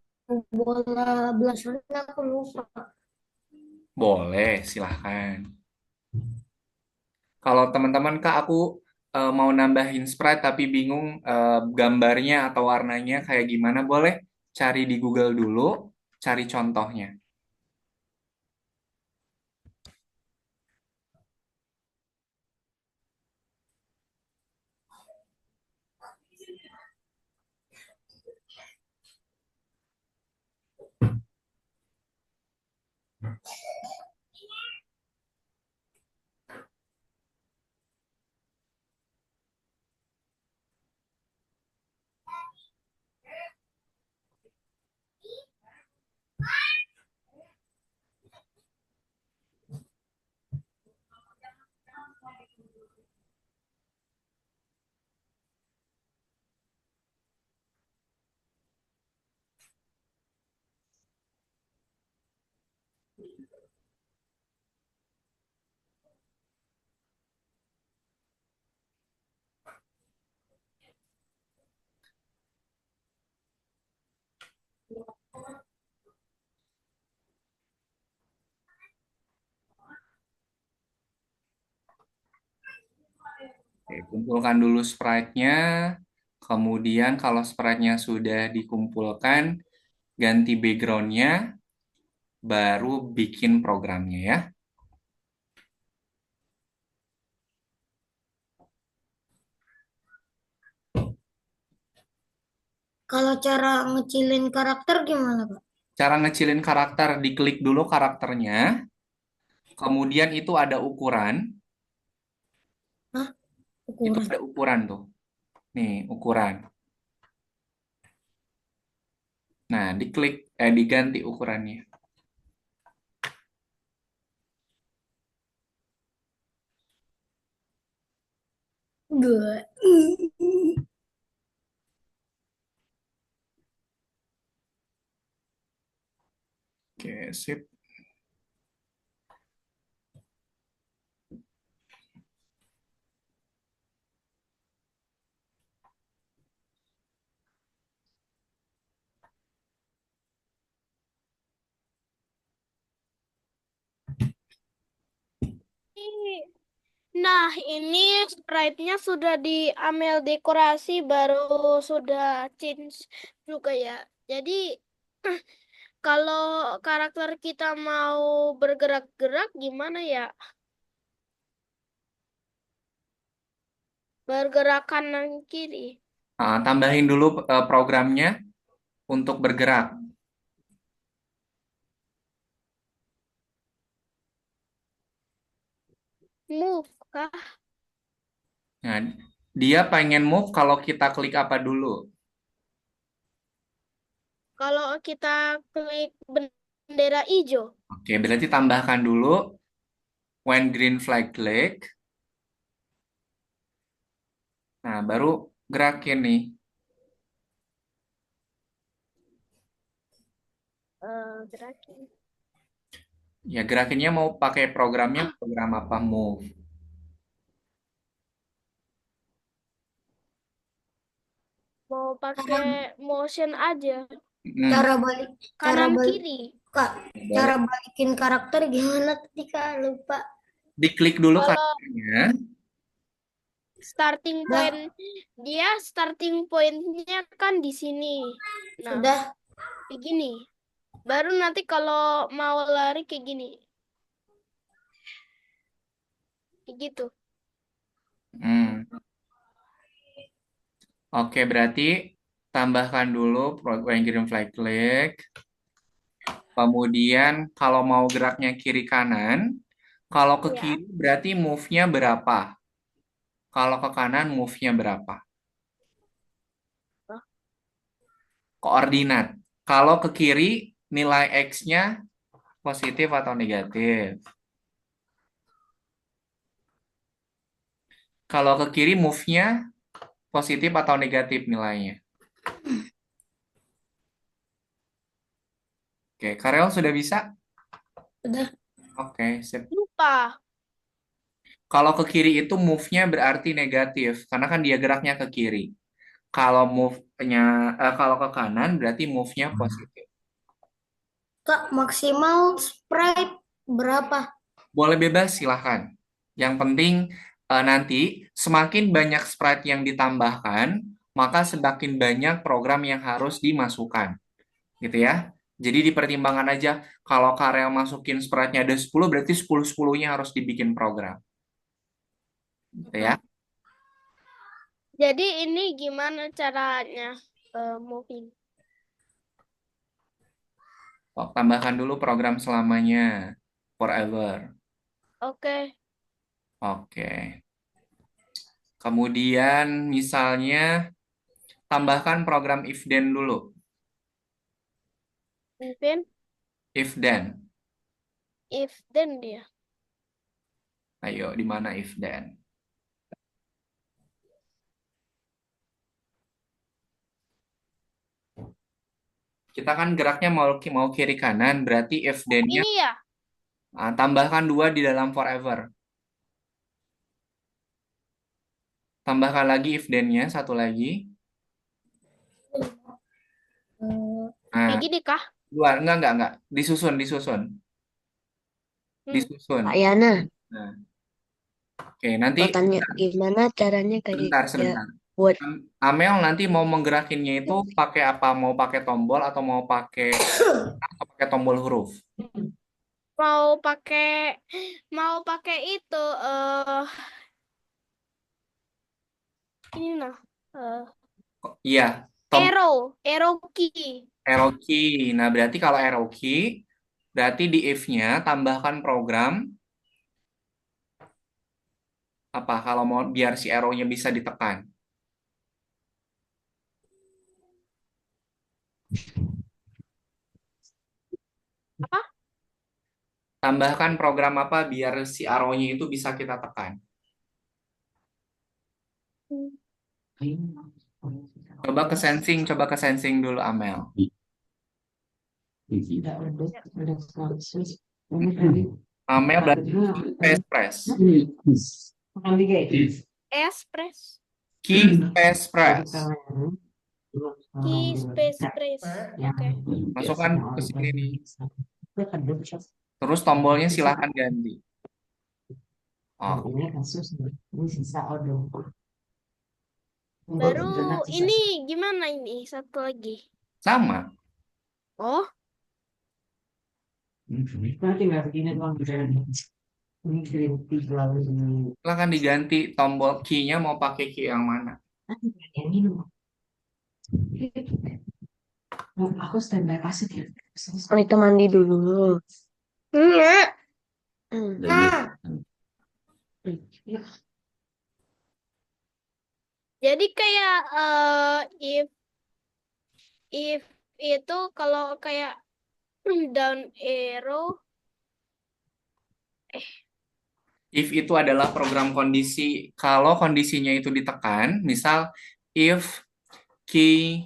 bola belas warna aku lupa. Boleh, silahkan. Kalau teman-teman, Kak, aku mau nambahin sprite tapi bingung gambarnya atau warnanya kayak gimana, boleh cari di Google dulu, cari contohnya. Oke, kumpulkan dulu sprite-nya. Kemudian kalau sprite-nya sudah dikumpulkan, ganti background-nya, baru bikin programnya ya. Kalau cara ngecilin karakter gimana, Kak? Cara ngecilin karakter, diklik dulu karakternya. Kemudian itu ada ukuran. Hah? Itu Ukuran. ada ukuran tuh. Nih, ukuran. Nah, diganti ukurannya. Gue. Oke, sip. Nah, ini sprite-nya sudah diambil dekorasi, baru sudah change juga ya. Jadi, kalau karakter kita mau bergerak-gerak, gimana ya? Bergerak kanan kiri. Nah, tambahin dulu programnya untuk bergerak. Move kah? Nah, dia pengen move kalau kita klik apa dulu? Kalau kita klik bendera hijau. Oke, berarti tambahkan dulu when green flag click. Nah, baru gerakin nih. Gerakin. Ya, gerakinnya mau pakai programnya program apa? Move. Mau pakai motion aja. Hmm, Cara balik, cara Kanan balik, kiri. Kak. Cara balikin karakter gimana tadi, Kak? Lupa. diklik dulu Kalau karakternya. starting Dah, point dia starting pointnya kan di sini. Nah, sudah. kayak gini. Baru nanti kalau mau lari kayak gini. Kayak gitu. Hmm. Oke, berarti tambahkan dulu when green flag click. Kemudian kalau mau geraknya kiri kanan, kalau ke Ya. kiri berarti move-nya berapa? Kalau ke kanan move-nya berapa? Koordinat. Kalau ke kiri nilai X-nya positif atau negatif? Kalau ke kiri move-nya positif atau negatif nilainya? Oke, Karel sudah bisa? Sudah. Oke, sip. Lupa. Kalau ke kiri itu move-nya berarti negatif, karena kan dia geraknya ke kiri. Kalau kalau ke kanan berarti move-nya positif. Kak, maksimal sprite berapa? Boleh bebas, silahkan. Yang penting nanti semakin banyak sprite yang ditambahkan, maka semakin banyak program yang harus dimasukkan. Gitu ya. Jadi dipertimbangkan aja, kalau Karel masukin sprite-nya ada 10, berarti 10-10-nya harus dibikin program. Gitu ya. Jadi ini gimana caranya moving? Oh, tambahkan dulu program selamanya. Forever. Oke. Oke. Kemudian misalnya tambahkan program if then dulu. Even If then. if then dia. Ayo, di mana if then? Kita kan geraknya mau kiri kanan, berarti if then-nya Ini ya. Nah, tambahkan 2 di dalam forever. Tambahkan lagi if then-nya, satu lagi. Kayak Nah, gini kah? dua, enggak. Disusun. Hmm. Disusun. Kak Yana, Nah, oke, nanti mau tanya gimana caranya kayak sebentar. buat Amel nanti mau menggerakinnya itu pakai apa? Mau pakai tombol atau pakai tombol huruf? Mau pakai mau pakai itu ini nah Iya, tombol arrow key. arrow key. Nah, berarti kalau arrow key, berarti di if-nya tambahkan program apa kalau mau biar si arrow-nya bisa ditekan. Apa? Tambahkan program apa biar si arrow-nya itu bisa kita tekan. Coba ke sensing dulu Amel. Amel berarti space press. Express. Key space press. Key space press. Oke. Masukkan ke sini nih. Terus tombolnya silahkan ganti. Oh, Baru ini gimana ini satu lagi? sama. Oh, Silahkan diganti tombol key-nya mau pakai key yang mana. oh, itu mandi dulu. Enggak. jadi kayak if itu kalau kayak down arrow If itu adalah program kondisi, kalau kondisinya itu ditekan, misal if key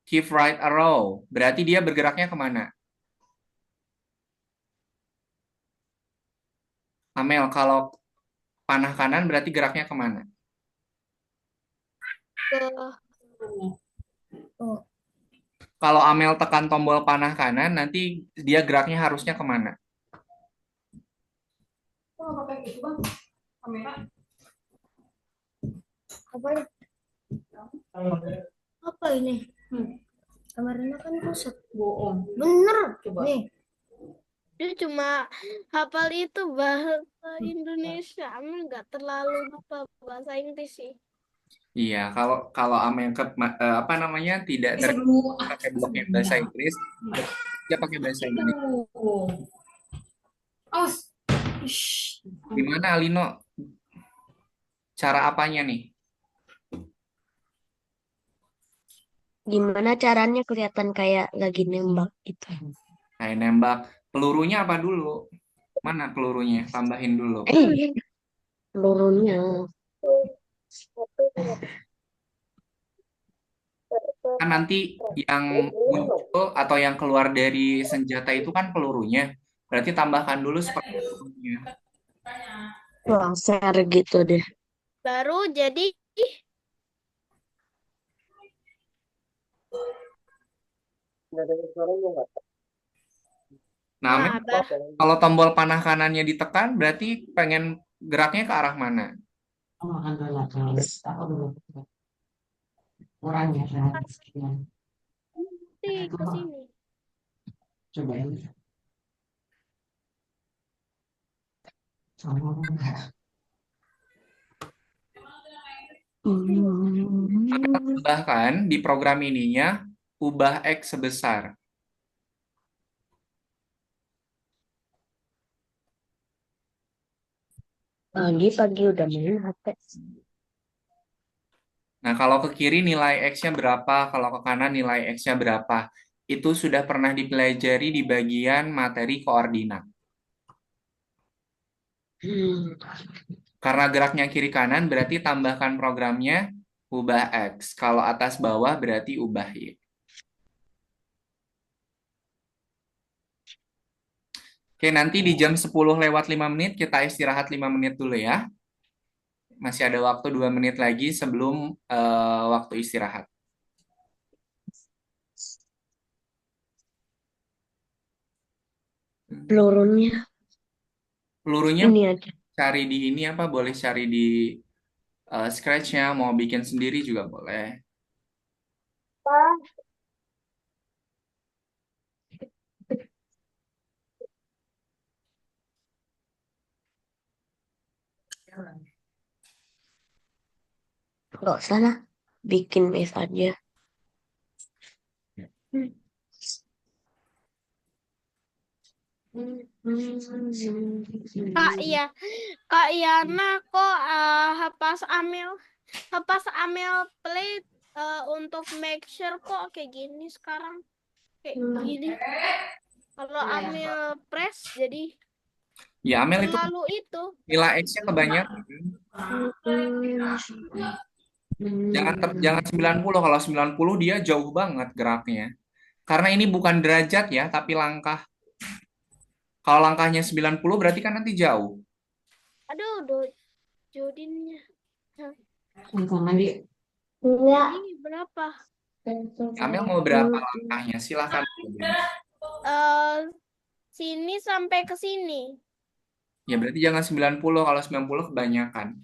keep right arrow, berarti dia bergeraknya kemana? Amel, kalau panah kanan berarti geraknya kemana? ke Kalau Amel tekan tombol panah kanan, nanti dia geraknya harusnya kemana? Apa ya? Apa ini? Kamarnya kan rusak. Bohong. Bener. Nih. dia cuma hafal itu bahasa Indonesia, Amel nggak terlalu hafal bahasa Inggris sih. Iya, kalau Amel apa namanya tidak pakai bloknya bahasa Inggris, dia pakai bahasa Indonesia. Gimana Alino? Cara apanya nih? Gimana caranya kelihatan kayak lagi nembak gitu. Kayak nembak. Pelurunya apa dulu? Mana pelurunya? Tambahin dulu. Pelurunya. Kan nanti yang muncul atau yang keluar dari senjata itu kan pelurunya. Berarti tambahkan dulu seperti pelurunya. Langsung gitu deh. Baru jadi Nah, Amel, kalau tombol panah kanannya ditekan, berarti pengen geraknya ke arah mana? ke sini. Tambahkan di program ininya, ubah X sebesar. Pagi udah main HP. Nah, kalau ke kiri nilai X-nya berapa, kalau ke kanan nilai X-nya berapa. Itu sudah pernah dipelajari di bagian materi koordinat. Karena geraknya kiri kanan berarti tambahkan programnya ubah X. Kalau atas bawah berarti ubah Y. Oke, nanti di jam 10 lewat 5 menit kita istirahat 5 menit dulu ya. Masih ada waktu 2 menit lagi sebelum waktu istirahat. Pelurunya Pelurunya ini aja. cari di ini apa? Boleh cari di Scratch-nya, mau bikin sendiri juga boleh. Nggak usah lah. Bikin base aja. Kak, iya. Kak Yana kok pas Amel play untuk make sure kok kayak gini sekarang. Kayak gini. Kalau Amel press jadi Ya, Amel itu terlalu itu. nilai X-nya kebanyakan. Jangan 90, kalau 90 dia jauh banget geraknya. Karena ini bukan derajat ya, tapi langkah. Kalau langkahnya 90 berarti kan nanti jauh. Aduh, Jodinnya. Enggak. Ini berapa? Amel mau berapa langkahnya? Silakan. Eh sini sampai ke sini. Ya berarti jangan 90, kalau 90 kebanyakan.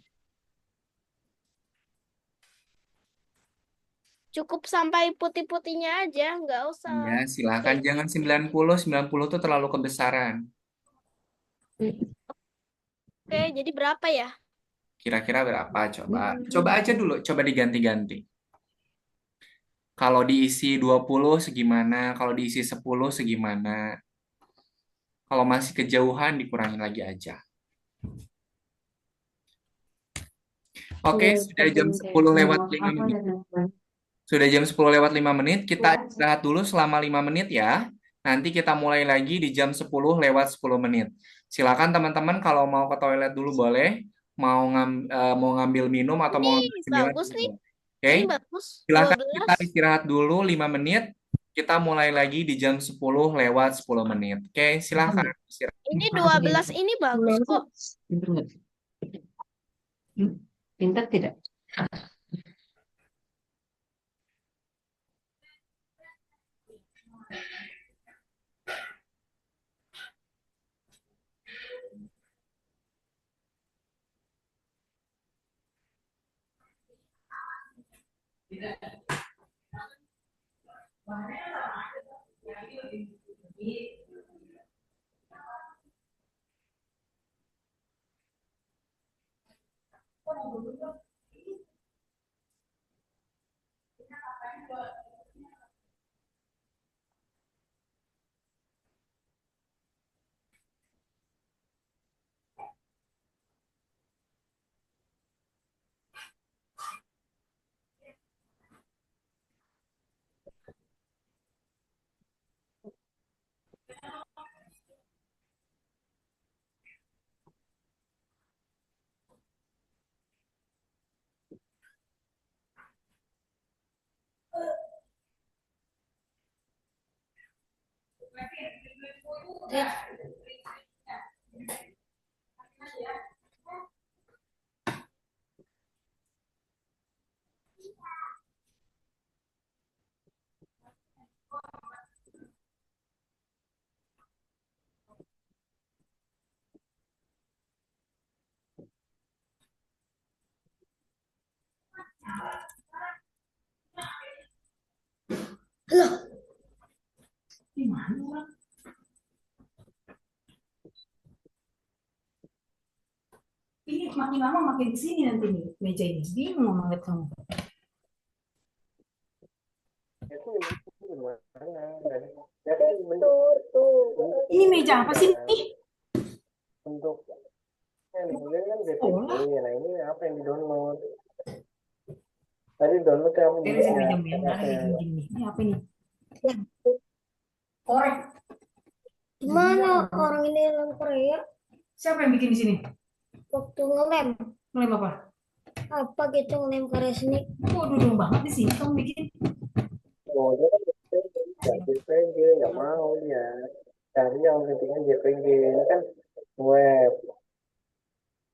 Cukup sampai putih-putihnya aja, nggak usah. Ya, silakan Kayak jangan 90. 90 itu terlalu kebesaran. Oke, jadi berapa ya? Kira-kira berapa? Coba. Coba aja dulu, coba diganti-ganti. Kalau diisi 20 segimana, kalau diisi 10 segimana. Kalau masih kejauhan dikurangin lagi aja. Oke, sudah jam 10 lewat 5 menit. Sudah jam 10 lewat 5 menit, kita istirahat dulu selama 5 menit ya. Nanti kita mulai lagi di jam 10 lewat 10 menit. Silakan teman-teman kalau mau ke toilet dulu boleh, mau ngambil minum atau mau Ini ngambil cemilan bagus dulu nih. boleh. Oke, Ini bagus. silakan kita 12. istirahat dulu 5 menit. Kita mulai lagi di jam 10 lewat 10 menit. Oke, silakan istirahat. Ini 12 ini bagus kok. Pintar tidak? Ini makin lama makin di sini nanti nih meja ini. Bingung mau ngeliat kamu. Ini meja apa sih nih? Untuk yang dibeliin kan BPK. Nah ini apa yang di download? Tadi download kamu Beresin meja yang mana gini. Ini apa ini? Korek. Gimana orang ini orang Korea Siapa yang bikin di sini? waktu ngelem Mulai apa? apa gitu ngelem karya seni? Kok duduk banget di sini kamu bikin? Oh dia kan BPK nggak mau dia. cari yang ketinggian JPG ini kan web,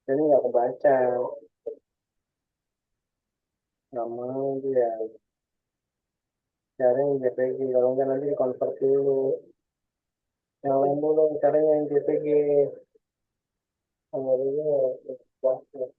jadi nggak kebaca, nggak mau dia cari yang JPG, kalau nggak nanti convert dulu, yang lain dulu caranya yang JPG, kalau dulu baca.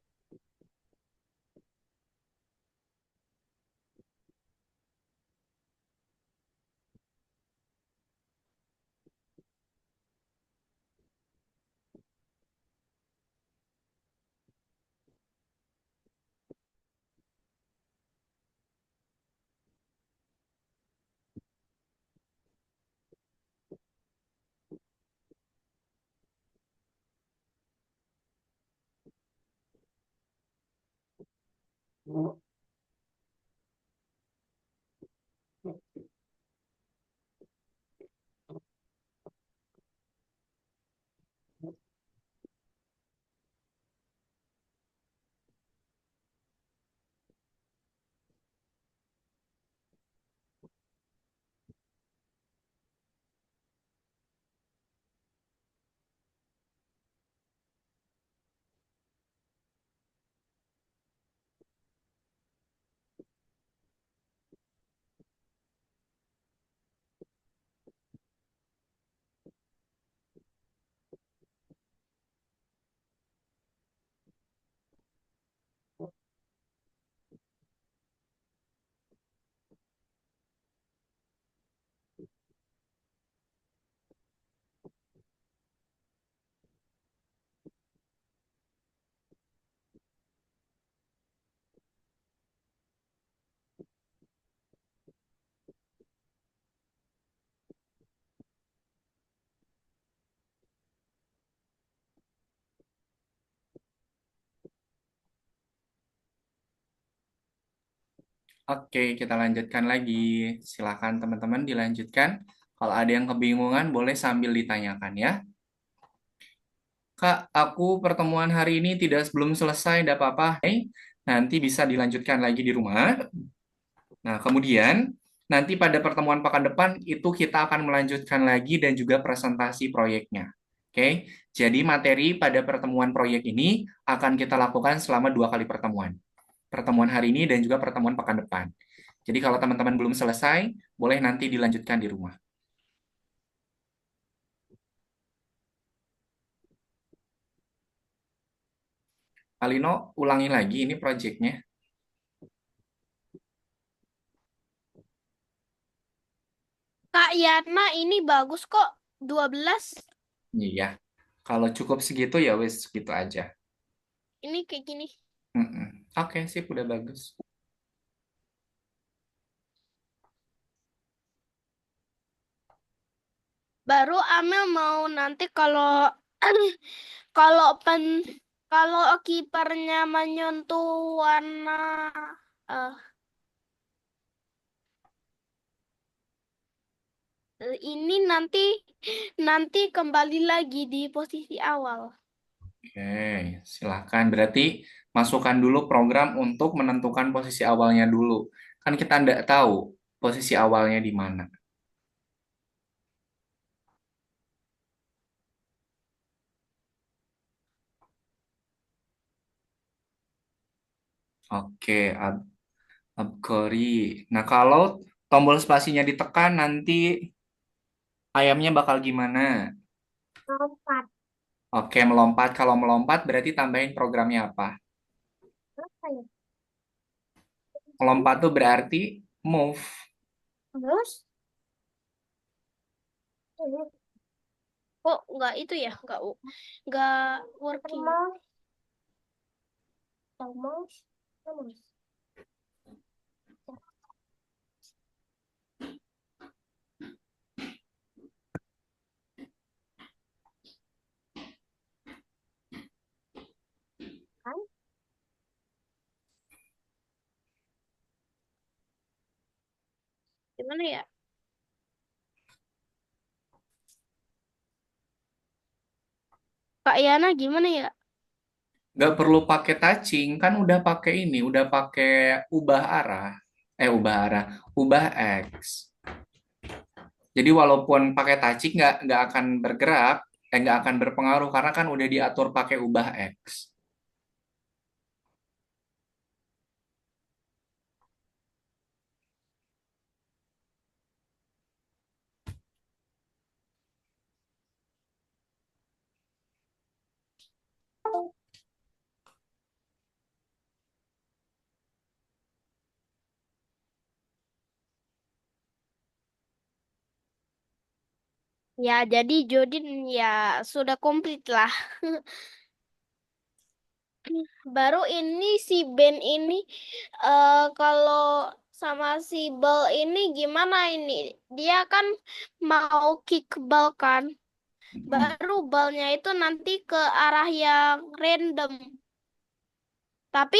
Oke, kita lanjutkan lagi. Silakan teman-teman dilanjutkan. Kalau ada yang kebingungan, boleh sambil ditanyakan ya. Kak, aku pertemuan hari ini tidak belum selesai, tidak apa-apa. Nanti bisa dilanjutkan lagi di rumah. Nah, kemudian nanti pada pertemuan pekan depan itu kita akan melanjutkan lagi dan juga presentasi proyeknya. Oke, jadi materi pada pertemuan proyek ini akan kita lakukan selama 2 kali pertemuan. Pertemuan hari ini dan juga pertemuan pekan depan. Jadi kalau teman-teman belum selesai, boleh nanti dilanjutkan di rumah. Alino, ulangi lagi ini proyeknya. Kak Yana ini bagus kok 12. Iya, kalau cukup segitu ya wes segitu aja. Ini kayak gini. Oke, sip, udah bagus. Baru Amel mau nanti kalau kalau kalau kipernya menyentuh warna eh, ini nanti kembali lagi di posisi awal. Oke, silahkan. Berarti masukkan dulu program untuk menentukan posisi awalnya dulu. Kan kita nggak tahu posisi awalnya di mana. Oke, Abkori. Nah, kalau tombol spasinya ditekan, nanti ayamnya bakal gimana? Lompat. Oke, melompat. Kalau melompat berarti tambahin programnya apa? Apa ya? Melompat tuh berarti move. Terus? Kok nggak itu ya? Nggak working. Mouse. Mouse. Mouse. Kan? Gimana ya? Kak Yana gimana ya? Nggak perlu pakai touching, kan udah pakai ini, udah pakai ubah arah. Ubah arah, ubah X. Jadi walaupun pakai touching nggak akan bergerak, nggak akan berpengaruh karena kan udah diatur pakai ubah X. Ya, jadi Jodin ya sudah komplit lah. Baru ini si Ben ini kalau sama si Bal ini gimana ini? Dia kan mau kick ball kan. Baru balnya itu nanti ke arah yang random. Tapi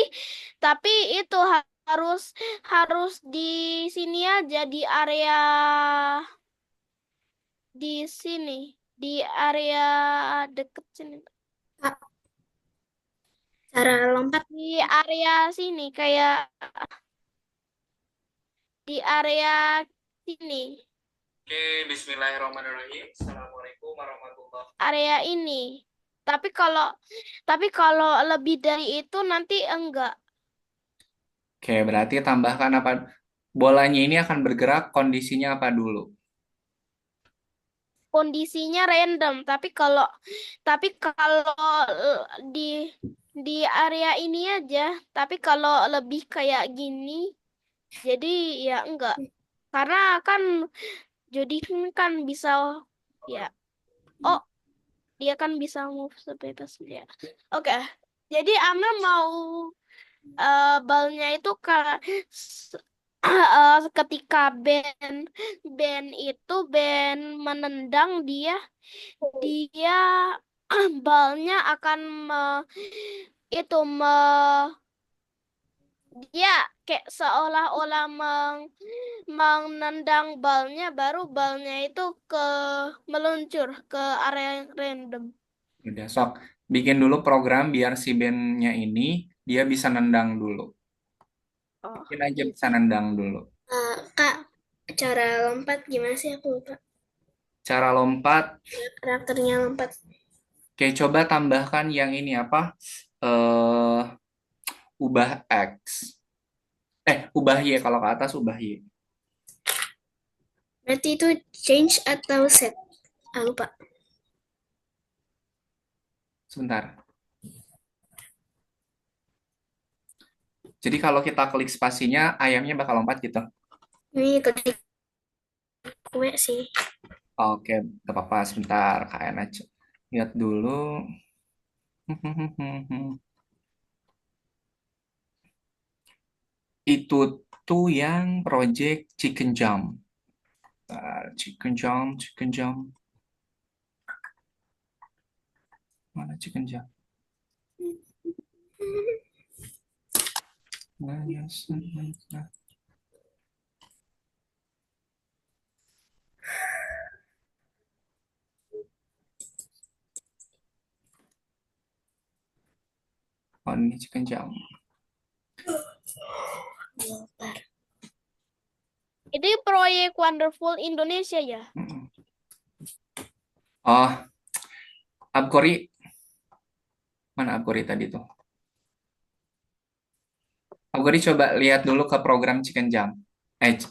tapi itu harus harus di sini aja di sini di area deket sini. Kak, cara lompat Di area sini kayak di area sini. Oke, Bismillahirrahmanirrahim. Assalamualaikum warahmatullahi wabarakatuh. Area ini. Tapi kalau lebih dari itu nanti enggak. Oke, berarti tambahkan apa? Bolanya ini akan bergerak, kondisinya apa dulu? Kondisinya random, tapi kalau di area ini aja, tapi kalau lebih kayak gini jadi ya enggak. Karena kan jadi kan bisa ya. Oh, dia kan bisa move sebebasnya. Oke. Jadi Amel mau balnya itu ketika Ben menendang dia dia balnya akan itu dia kayak seolah-olah menendang balnya, baru balnya itu meluncur ke area yang random. Udah, sok. Bikin dulu program biar si bandnya ini dia bisa nendang dulu. Oh, Bikin aja bisa gitu. nendang dulu. Kak, cara lompat gimana sih aku lupa. Cara lompat, Karakternya lompat. kayak coba tambahkan yang ini apa? eh Ubah X. Ubah Y. Kalau ke atas ubah Y. Berarti itu change atau set? Lupa. Sebentar. Jadi kalau kita klik spasinya, ayamnya bakal lompat gitu. Ini klik kue sih. Oke, gak apa-apa. Sebentar, KN aja. Lihat dulu. Itu tuh yang project Chicken Jump. Chicken Jump, Chicken Jump. Mana Chicken Jump? Oh, ini Chicken Jump. Ini proyek Wonderful Indonesia ya? Oh, Abkori. Mana Abkori tadi tuh? Abkori coba lihat dulu ke program Chicken Jump.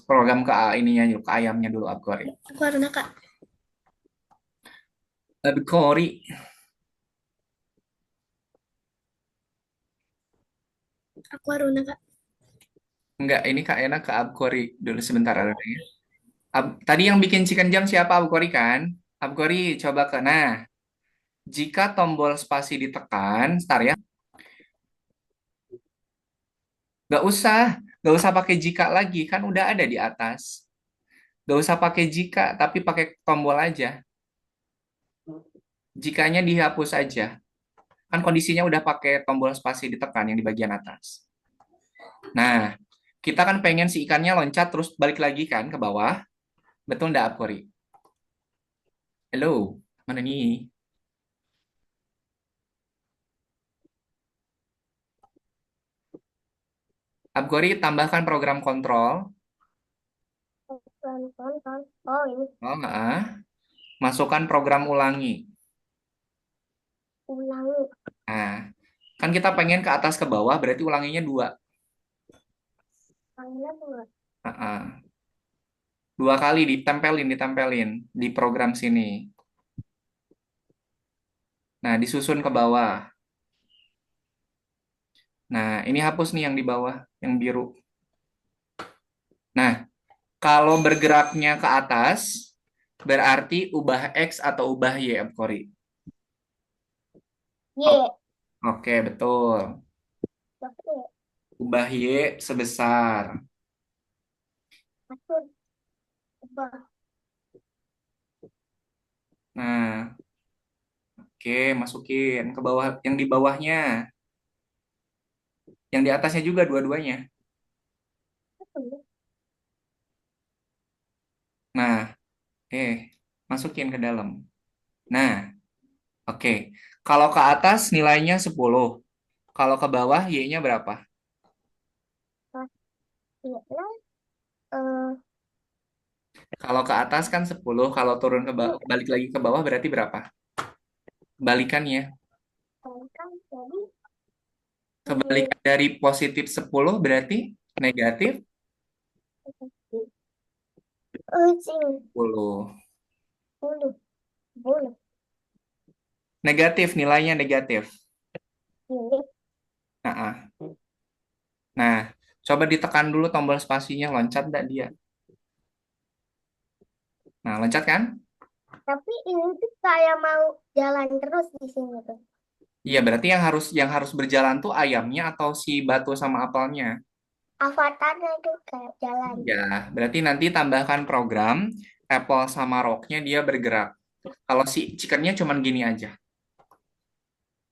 Program ke ininya dulu, ke ayamnya dulu Abkori. Aku Aruna, Kak. Abkori. Aku Aruna, Kak. Enggak, ini Kak Ena ke Abkori dulu sebentar ada ya. Tadi yang bikin Chicken Jump siapa? Abkori kan? Abkori coba ke. Nah, jika tombol spasi ditekan, start ya. Nggak usah pakai jika lagi, kan udah ada di atas. Nggak usah pakai jika, tapi pakai tombol aja. Jikanya dihapus aja. Kan kondisinya udah pakai tombol spasi ditekan yang di bagian atas. Nah, kita kan pengen si ikannya loncat terus balik lagi kan ke bawah. Betul nggak, Abkori? Halo, mana nih? Abkori tambahkan program kontrol. Oh, ini Oh, masukkan program ulangi. ulangi. Nah, kan kita pengen ke atas ke bawah, berarti ulanginya 2. Ulanginya dua. Heeh. 2 kali ditempelin di program sini. Nah, disusun ke bawah. Nah, ini hapus nih yang di bawah, yang biru. Nah, kalau bergeraknya ke atas, berarti ubah X atau ubah Y, Kori. Y. Oke, betul. Oke. Ubah Y sebesar. Atur. Ubah. Nah, oke, masukin ke bawah, yang di bawahnya. Yang di atasnya juga dua-duanya. Nah, masukin ke dalam. Nah, oke. Kalau ke atas nilainya 10. Kalau ke bawah Y-nya berapa? Iya. Eh, Kalau ke atas kan 10, kalau turun ke balik lagi ke bawah berarti berapa? Balikannya. kan jadi Kebalikan dari positif 10 berarti negatif sing 10. 10. Negatif, nilainya negatif. Ini Nah, nah, coba ditekan dulu tombol spasinya, loncat enggak dia? Nah, loncat kan? tapi ini tuh kayak mau jalan terus di sini tuh. Iya, berarti yang harus berjalan tuh ayamnya atau si batu sama apelnya? Avatarnya tuh kayak jalan. Ya, berarti nanti tambahkan program apple sama rocknya dia bergerak. Kalau si chickennya cuman gini aja.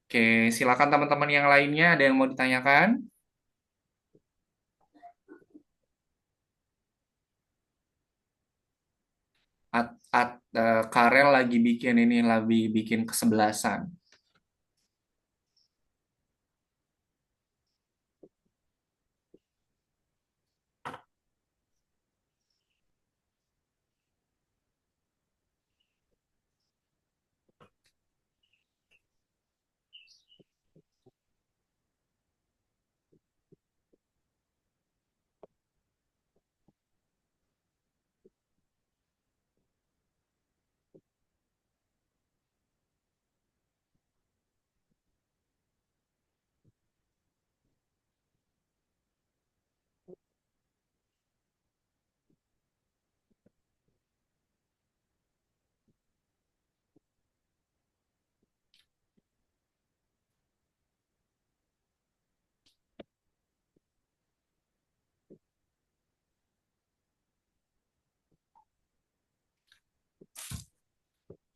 Oke, silakan teman-teman yang lainnya ada yang mau ditanyakan? Karel lagi bikin kesebelasan.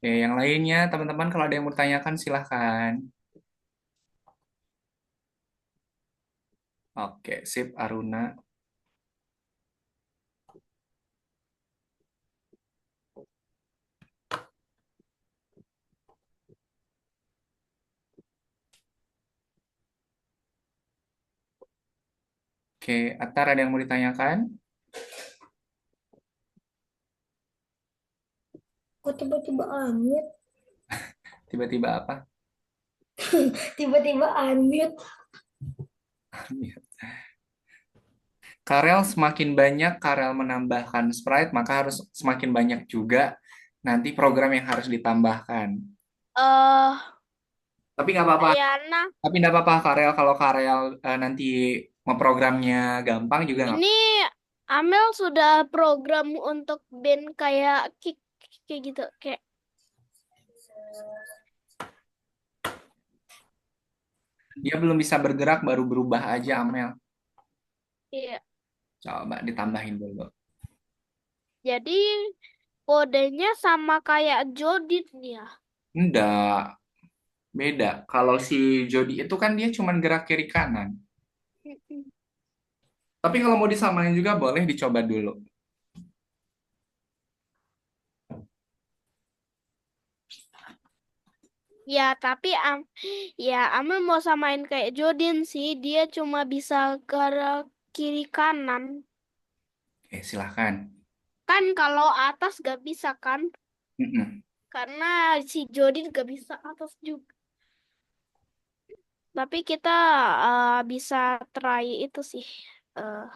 Oke, yang lainnya teman-teman kalau ada yang mau ditanyakan silahkan. Oke, sip Aruna. Oke, Atar ada yang mau ditanyakan? Kok tiba-tiba unmute? Tiba-tiba apa? Tiba-tiba unmute. Karel semakin banyak Karel menambahkan sprite, maka harus semakin banyak juga nanti program yang harus ditambahkan. Tapi nggak apa-apa. Ayana, Tapi nggak apa-apa Karel kalau Karel nanti memprogramnya gampang juga nggak. ini Amel sudah program untuk band kayak kick kayak gitu, kayak Dia belum bisa bergerak, baru berubah aja Amel. iya. Coba ditambahin dulu. Jadi kodenya sama kayak Jodit ya. Enggak, beda. Kalau si Jody itu kan dia cuma gerak kiri kanan. Tapi kalau mau disamain juga boleh dicoba dulu. Ya, tapi ya Amel mau samain kayak Jodin sih, dia cuma bisa gerak kiri kanan. Silahkan. Kan kalau atas gak bisa kan? Mm-mm. Karena si Jody gak bisa atas juga. Tapi kita bisa try itu sih. Eh,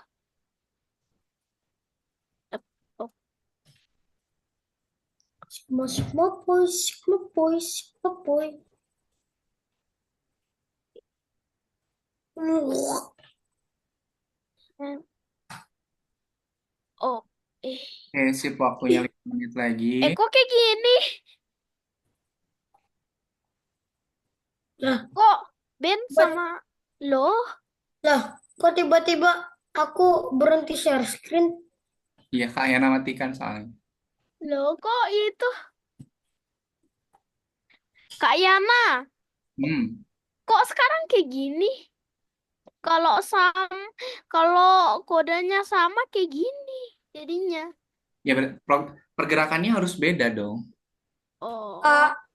oh, Semua boy, semua boy, semua boy. oh, eh, Oke, sip, waktunya 5 menit lagi. kok kayak gini? Lah, Kok Ben Buat- sama lo? lah, kok tiba-tiba aku berhenti share screen? Iya, Kak Yana matikan soalnya. Lo kok itu? Kak Yana, Hmm. kok sekarang kayak gini? Kalau kodenya sama kayak gini jadinya. Ya, pergerakannya harus beda dong. Oh,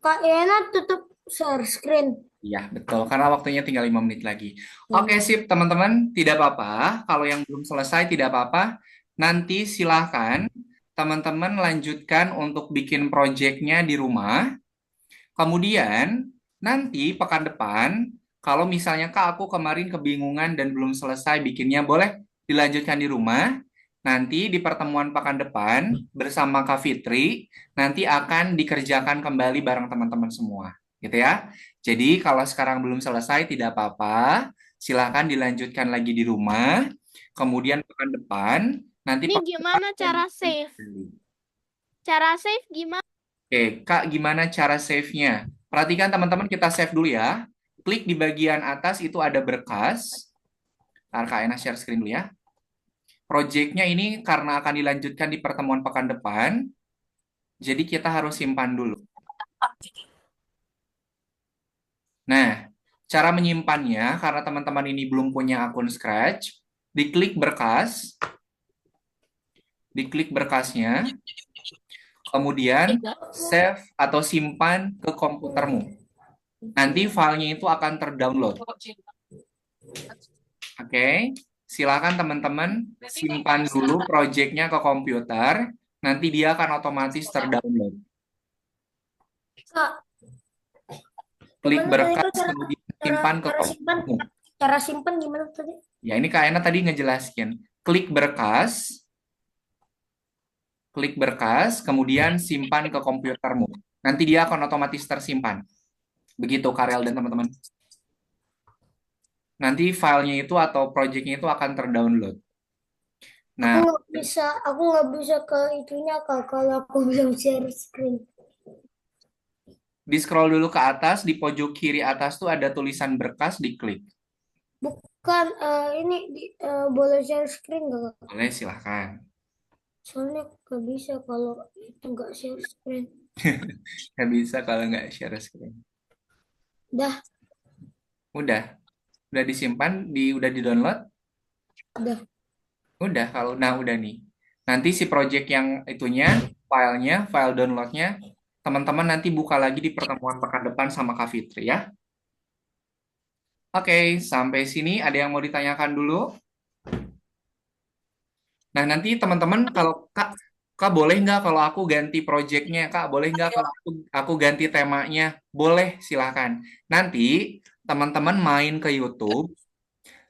Kak Yana tutup share screen. Iya, betul. Karena waktunya tinggal 5 menit lagi. Oke, sip, teman-teman. Tidak apa-apa. Kalau yang belum selesai, tidak apa-apa. Nanti silahkan teman-teman lanjutkan untuk bikin proyeknya di rumah. Kemudian, nanti pekan depan, kalau misalnya Kak, aku kemarin kebingungan dan belum selesai bikinnya, boleh dilanjutkan di rumah. Nanti di pertemuan pekan depan bersama Kak Fitri, nanti akan dikerjakan kembali bareng teman-teman semua. Gitu ya. Jadi kalau sekarang belum selesai, tidak apa-apa. Silahkan dilanjutkan lagi di rumah. Kemudian pekan depan, nanti ini pekan gimana depan cara save? Cara save gimana? Oke, Kak, gimana cara save-nya? Perhatikan teman-teman, kita save dulu ya. Klik di bagian atas itu ada berkas. Ntar Kak Ena share screen dulu ya. Project-nya ini karena akan dilanjutkan di pertemuan pekan depan, jadi kita harus simpan dulu. Nah, cara menyimpannya, karena teman-teman ini belum punya akun Scratch, diklik berkas, diklik berkasnya, kemudian save atau simpan ke komputermu. Nanti filenya itu akan terdownload. Oke, silakan teman-teman simpan dulu project-nya ke komputer, nanti dia akan otomatis terdownload. Kak, Klik gimana tadi berkas, Kak kemudian simpan ke simpan? komputermu. Cara simpan gimana tadi? Ya, ini Kak Ena tadi ngejelaskan. Klik berkas, kemudian simpan ke komputermu. Nanti dia akan otomatis tersimpan. Begitu Karel dan teman-teman. Nanti filenya itu atau project-nya itu akan terdownload. Nah, Aku nggak bisa ke itunya Kak kalau aku belum share screen. di scroll dulu ke atas, di pojok kiri atas tuh ada tulisan berkas, diklik. Bukan, boleh share screen nggak Kak? Boleh, silahkan. Soalnya nggak bisa kalau itu nggak share screen. Nggak bisa kalau nggak share screen. Dah, Udah disimpan, udah di-download? Udah. Udah, udah nih. Nanti si project yang itunya, file downloadnya, teman-teman nanti buka lagi di pertemuan pekan depan sama Kak Fitri ya. Oke, sampai sini ada yang mau ditanyakan dulu? Nah, nanti teman-teman kalau Kak boleh nggak kalau aku ganti projectnya? Kak boleh nggak kalau aku ganti temanya? Boleh, silahkan. Nanti teman-teman main ke YouTube,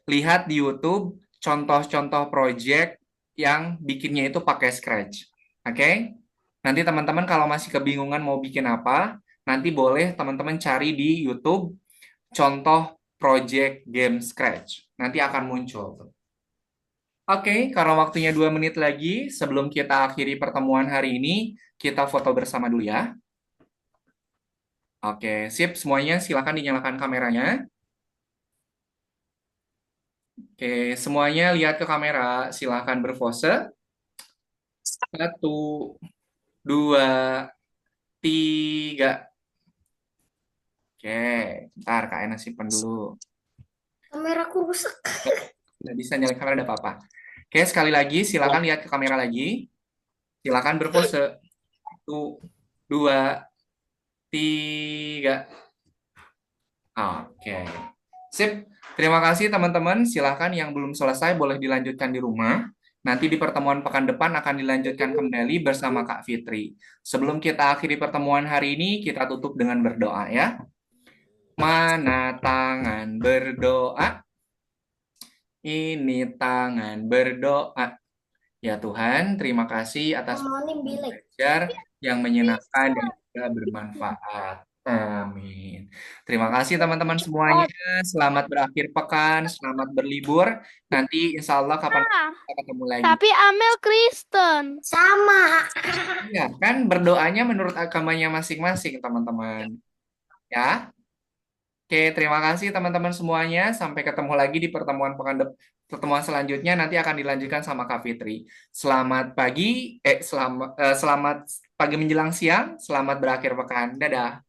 lihat di YouTube contoh-contoh project yang bikinnya itu pakai Scratch. Oke? Nanti teman-teman kalau masih kebingungan mau bikin apa, nanti boleh teman-teman cari di YouTube contoh project game Scratch. Nanti akan muncul. Oke, karena waktunya 2 menit lagi, sebelum kita akhiri pertemuan hari ini, kita foto bersama dulu ya. Oke, sip. Semuanya silakan dinyalakan kameranya. Oke, semuanya lihat ke kamera. Silakan berpose. 1, 2, 3. Oke, bentar Kak Ena simpen dulu. Kameraku rusak. Nggak bisa nyalain kamera, ada apa-apa. Oke, sekali lagi silakan lihat ke kamera lagi. Silakan berpose. 1, 2, 3. Oke. Sip. Terima kasih teman-teman. Silahkan yang belum selesai boleh dilanjutkan di rumah. Nanti di pertemuan pekan depan akan dilanjutkan kembali bersama Kak Fitri. Sebelum kita akhiri pertemuan hari ini, kita tutup dengan berdoa ya. Mana tangan berdoa? Ini tangan berdoa. Ya Tuhan, terima kasih atas Ngomongin bilik. belajar yang menyenangkan dan juga bermanfaat. Amin. Terima kasih teman-teman semuanya. Selamat berakhir pekan, selamat berlibur. Nanti insya Allah kapan Nah, kita ketemu lagi. tapi Amel Kristen. Sama. Ya, kan berdoanya menurut agamanya masing-masing, teman-teman. Ya. Oke, terima kasih teman-teman semuanya. Sampai ketemu lagi di pertemuan selanjutnya. Nanti akan dilanjutkan sama Kak Fitri. Selamat pagi, selamat pagi menjelang siang. Selamat berakhir pekan. Dadah.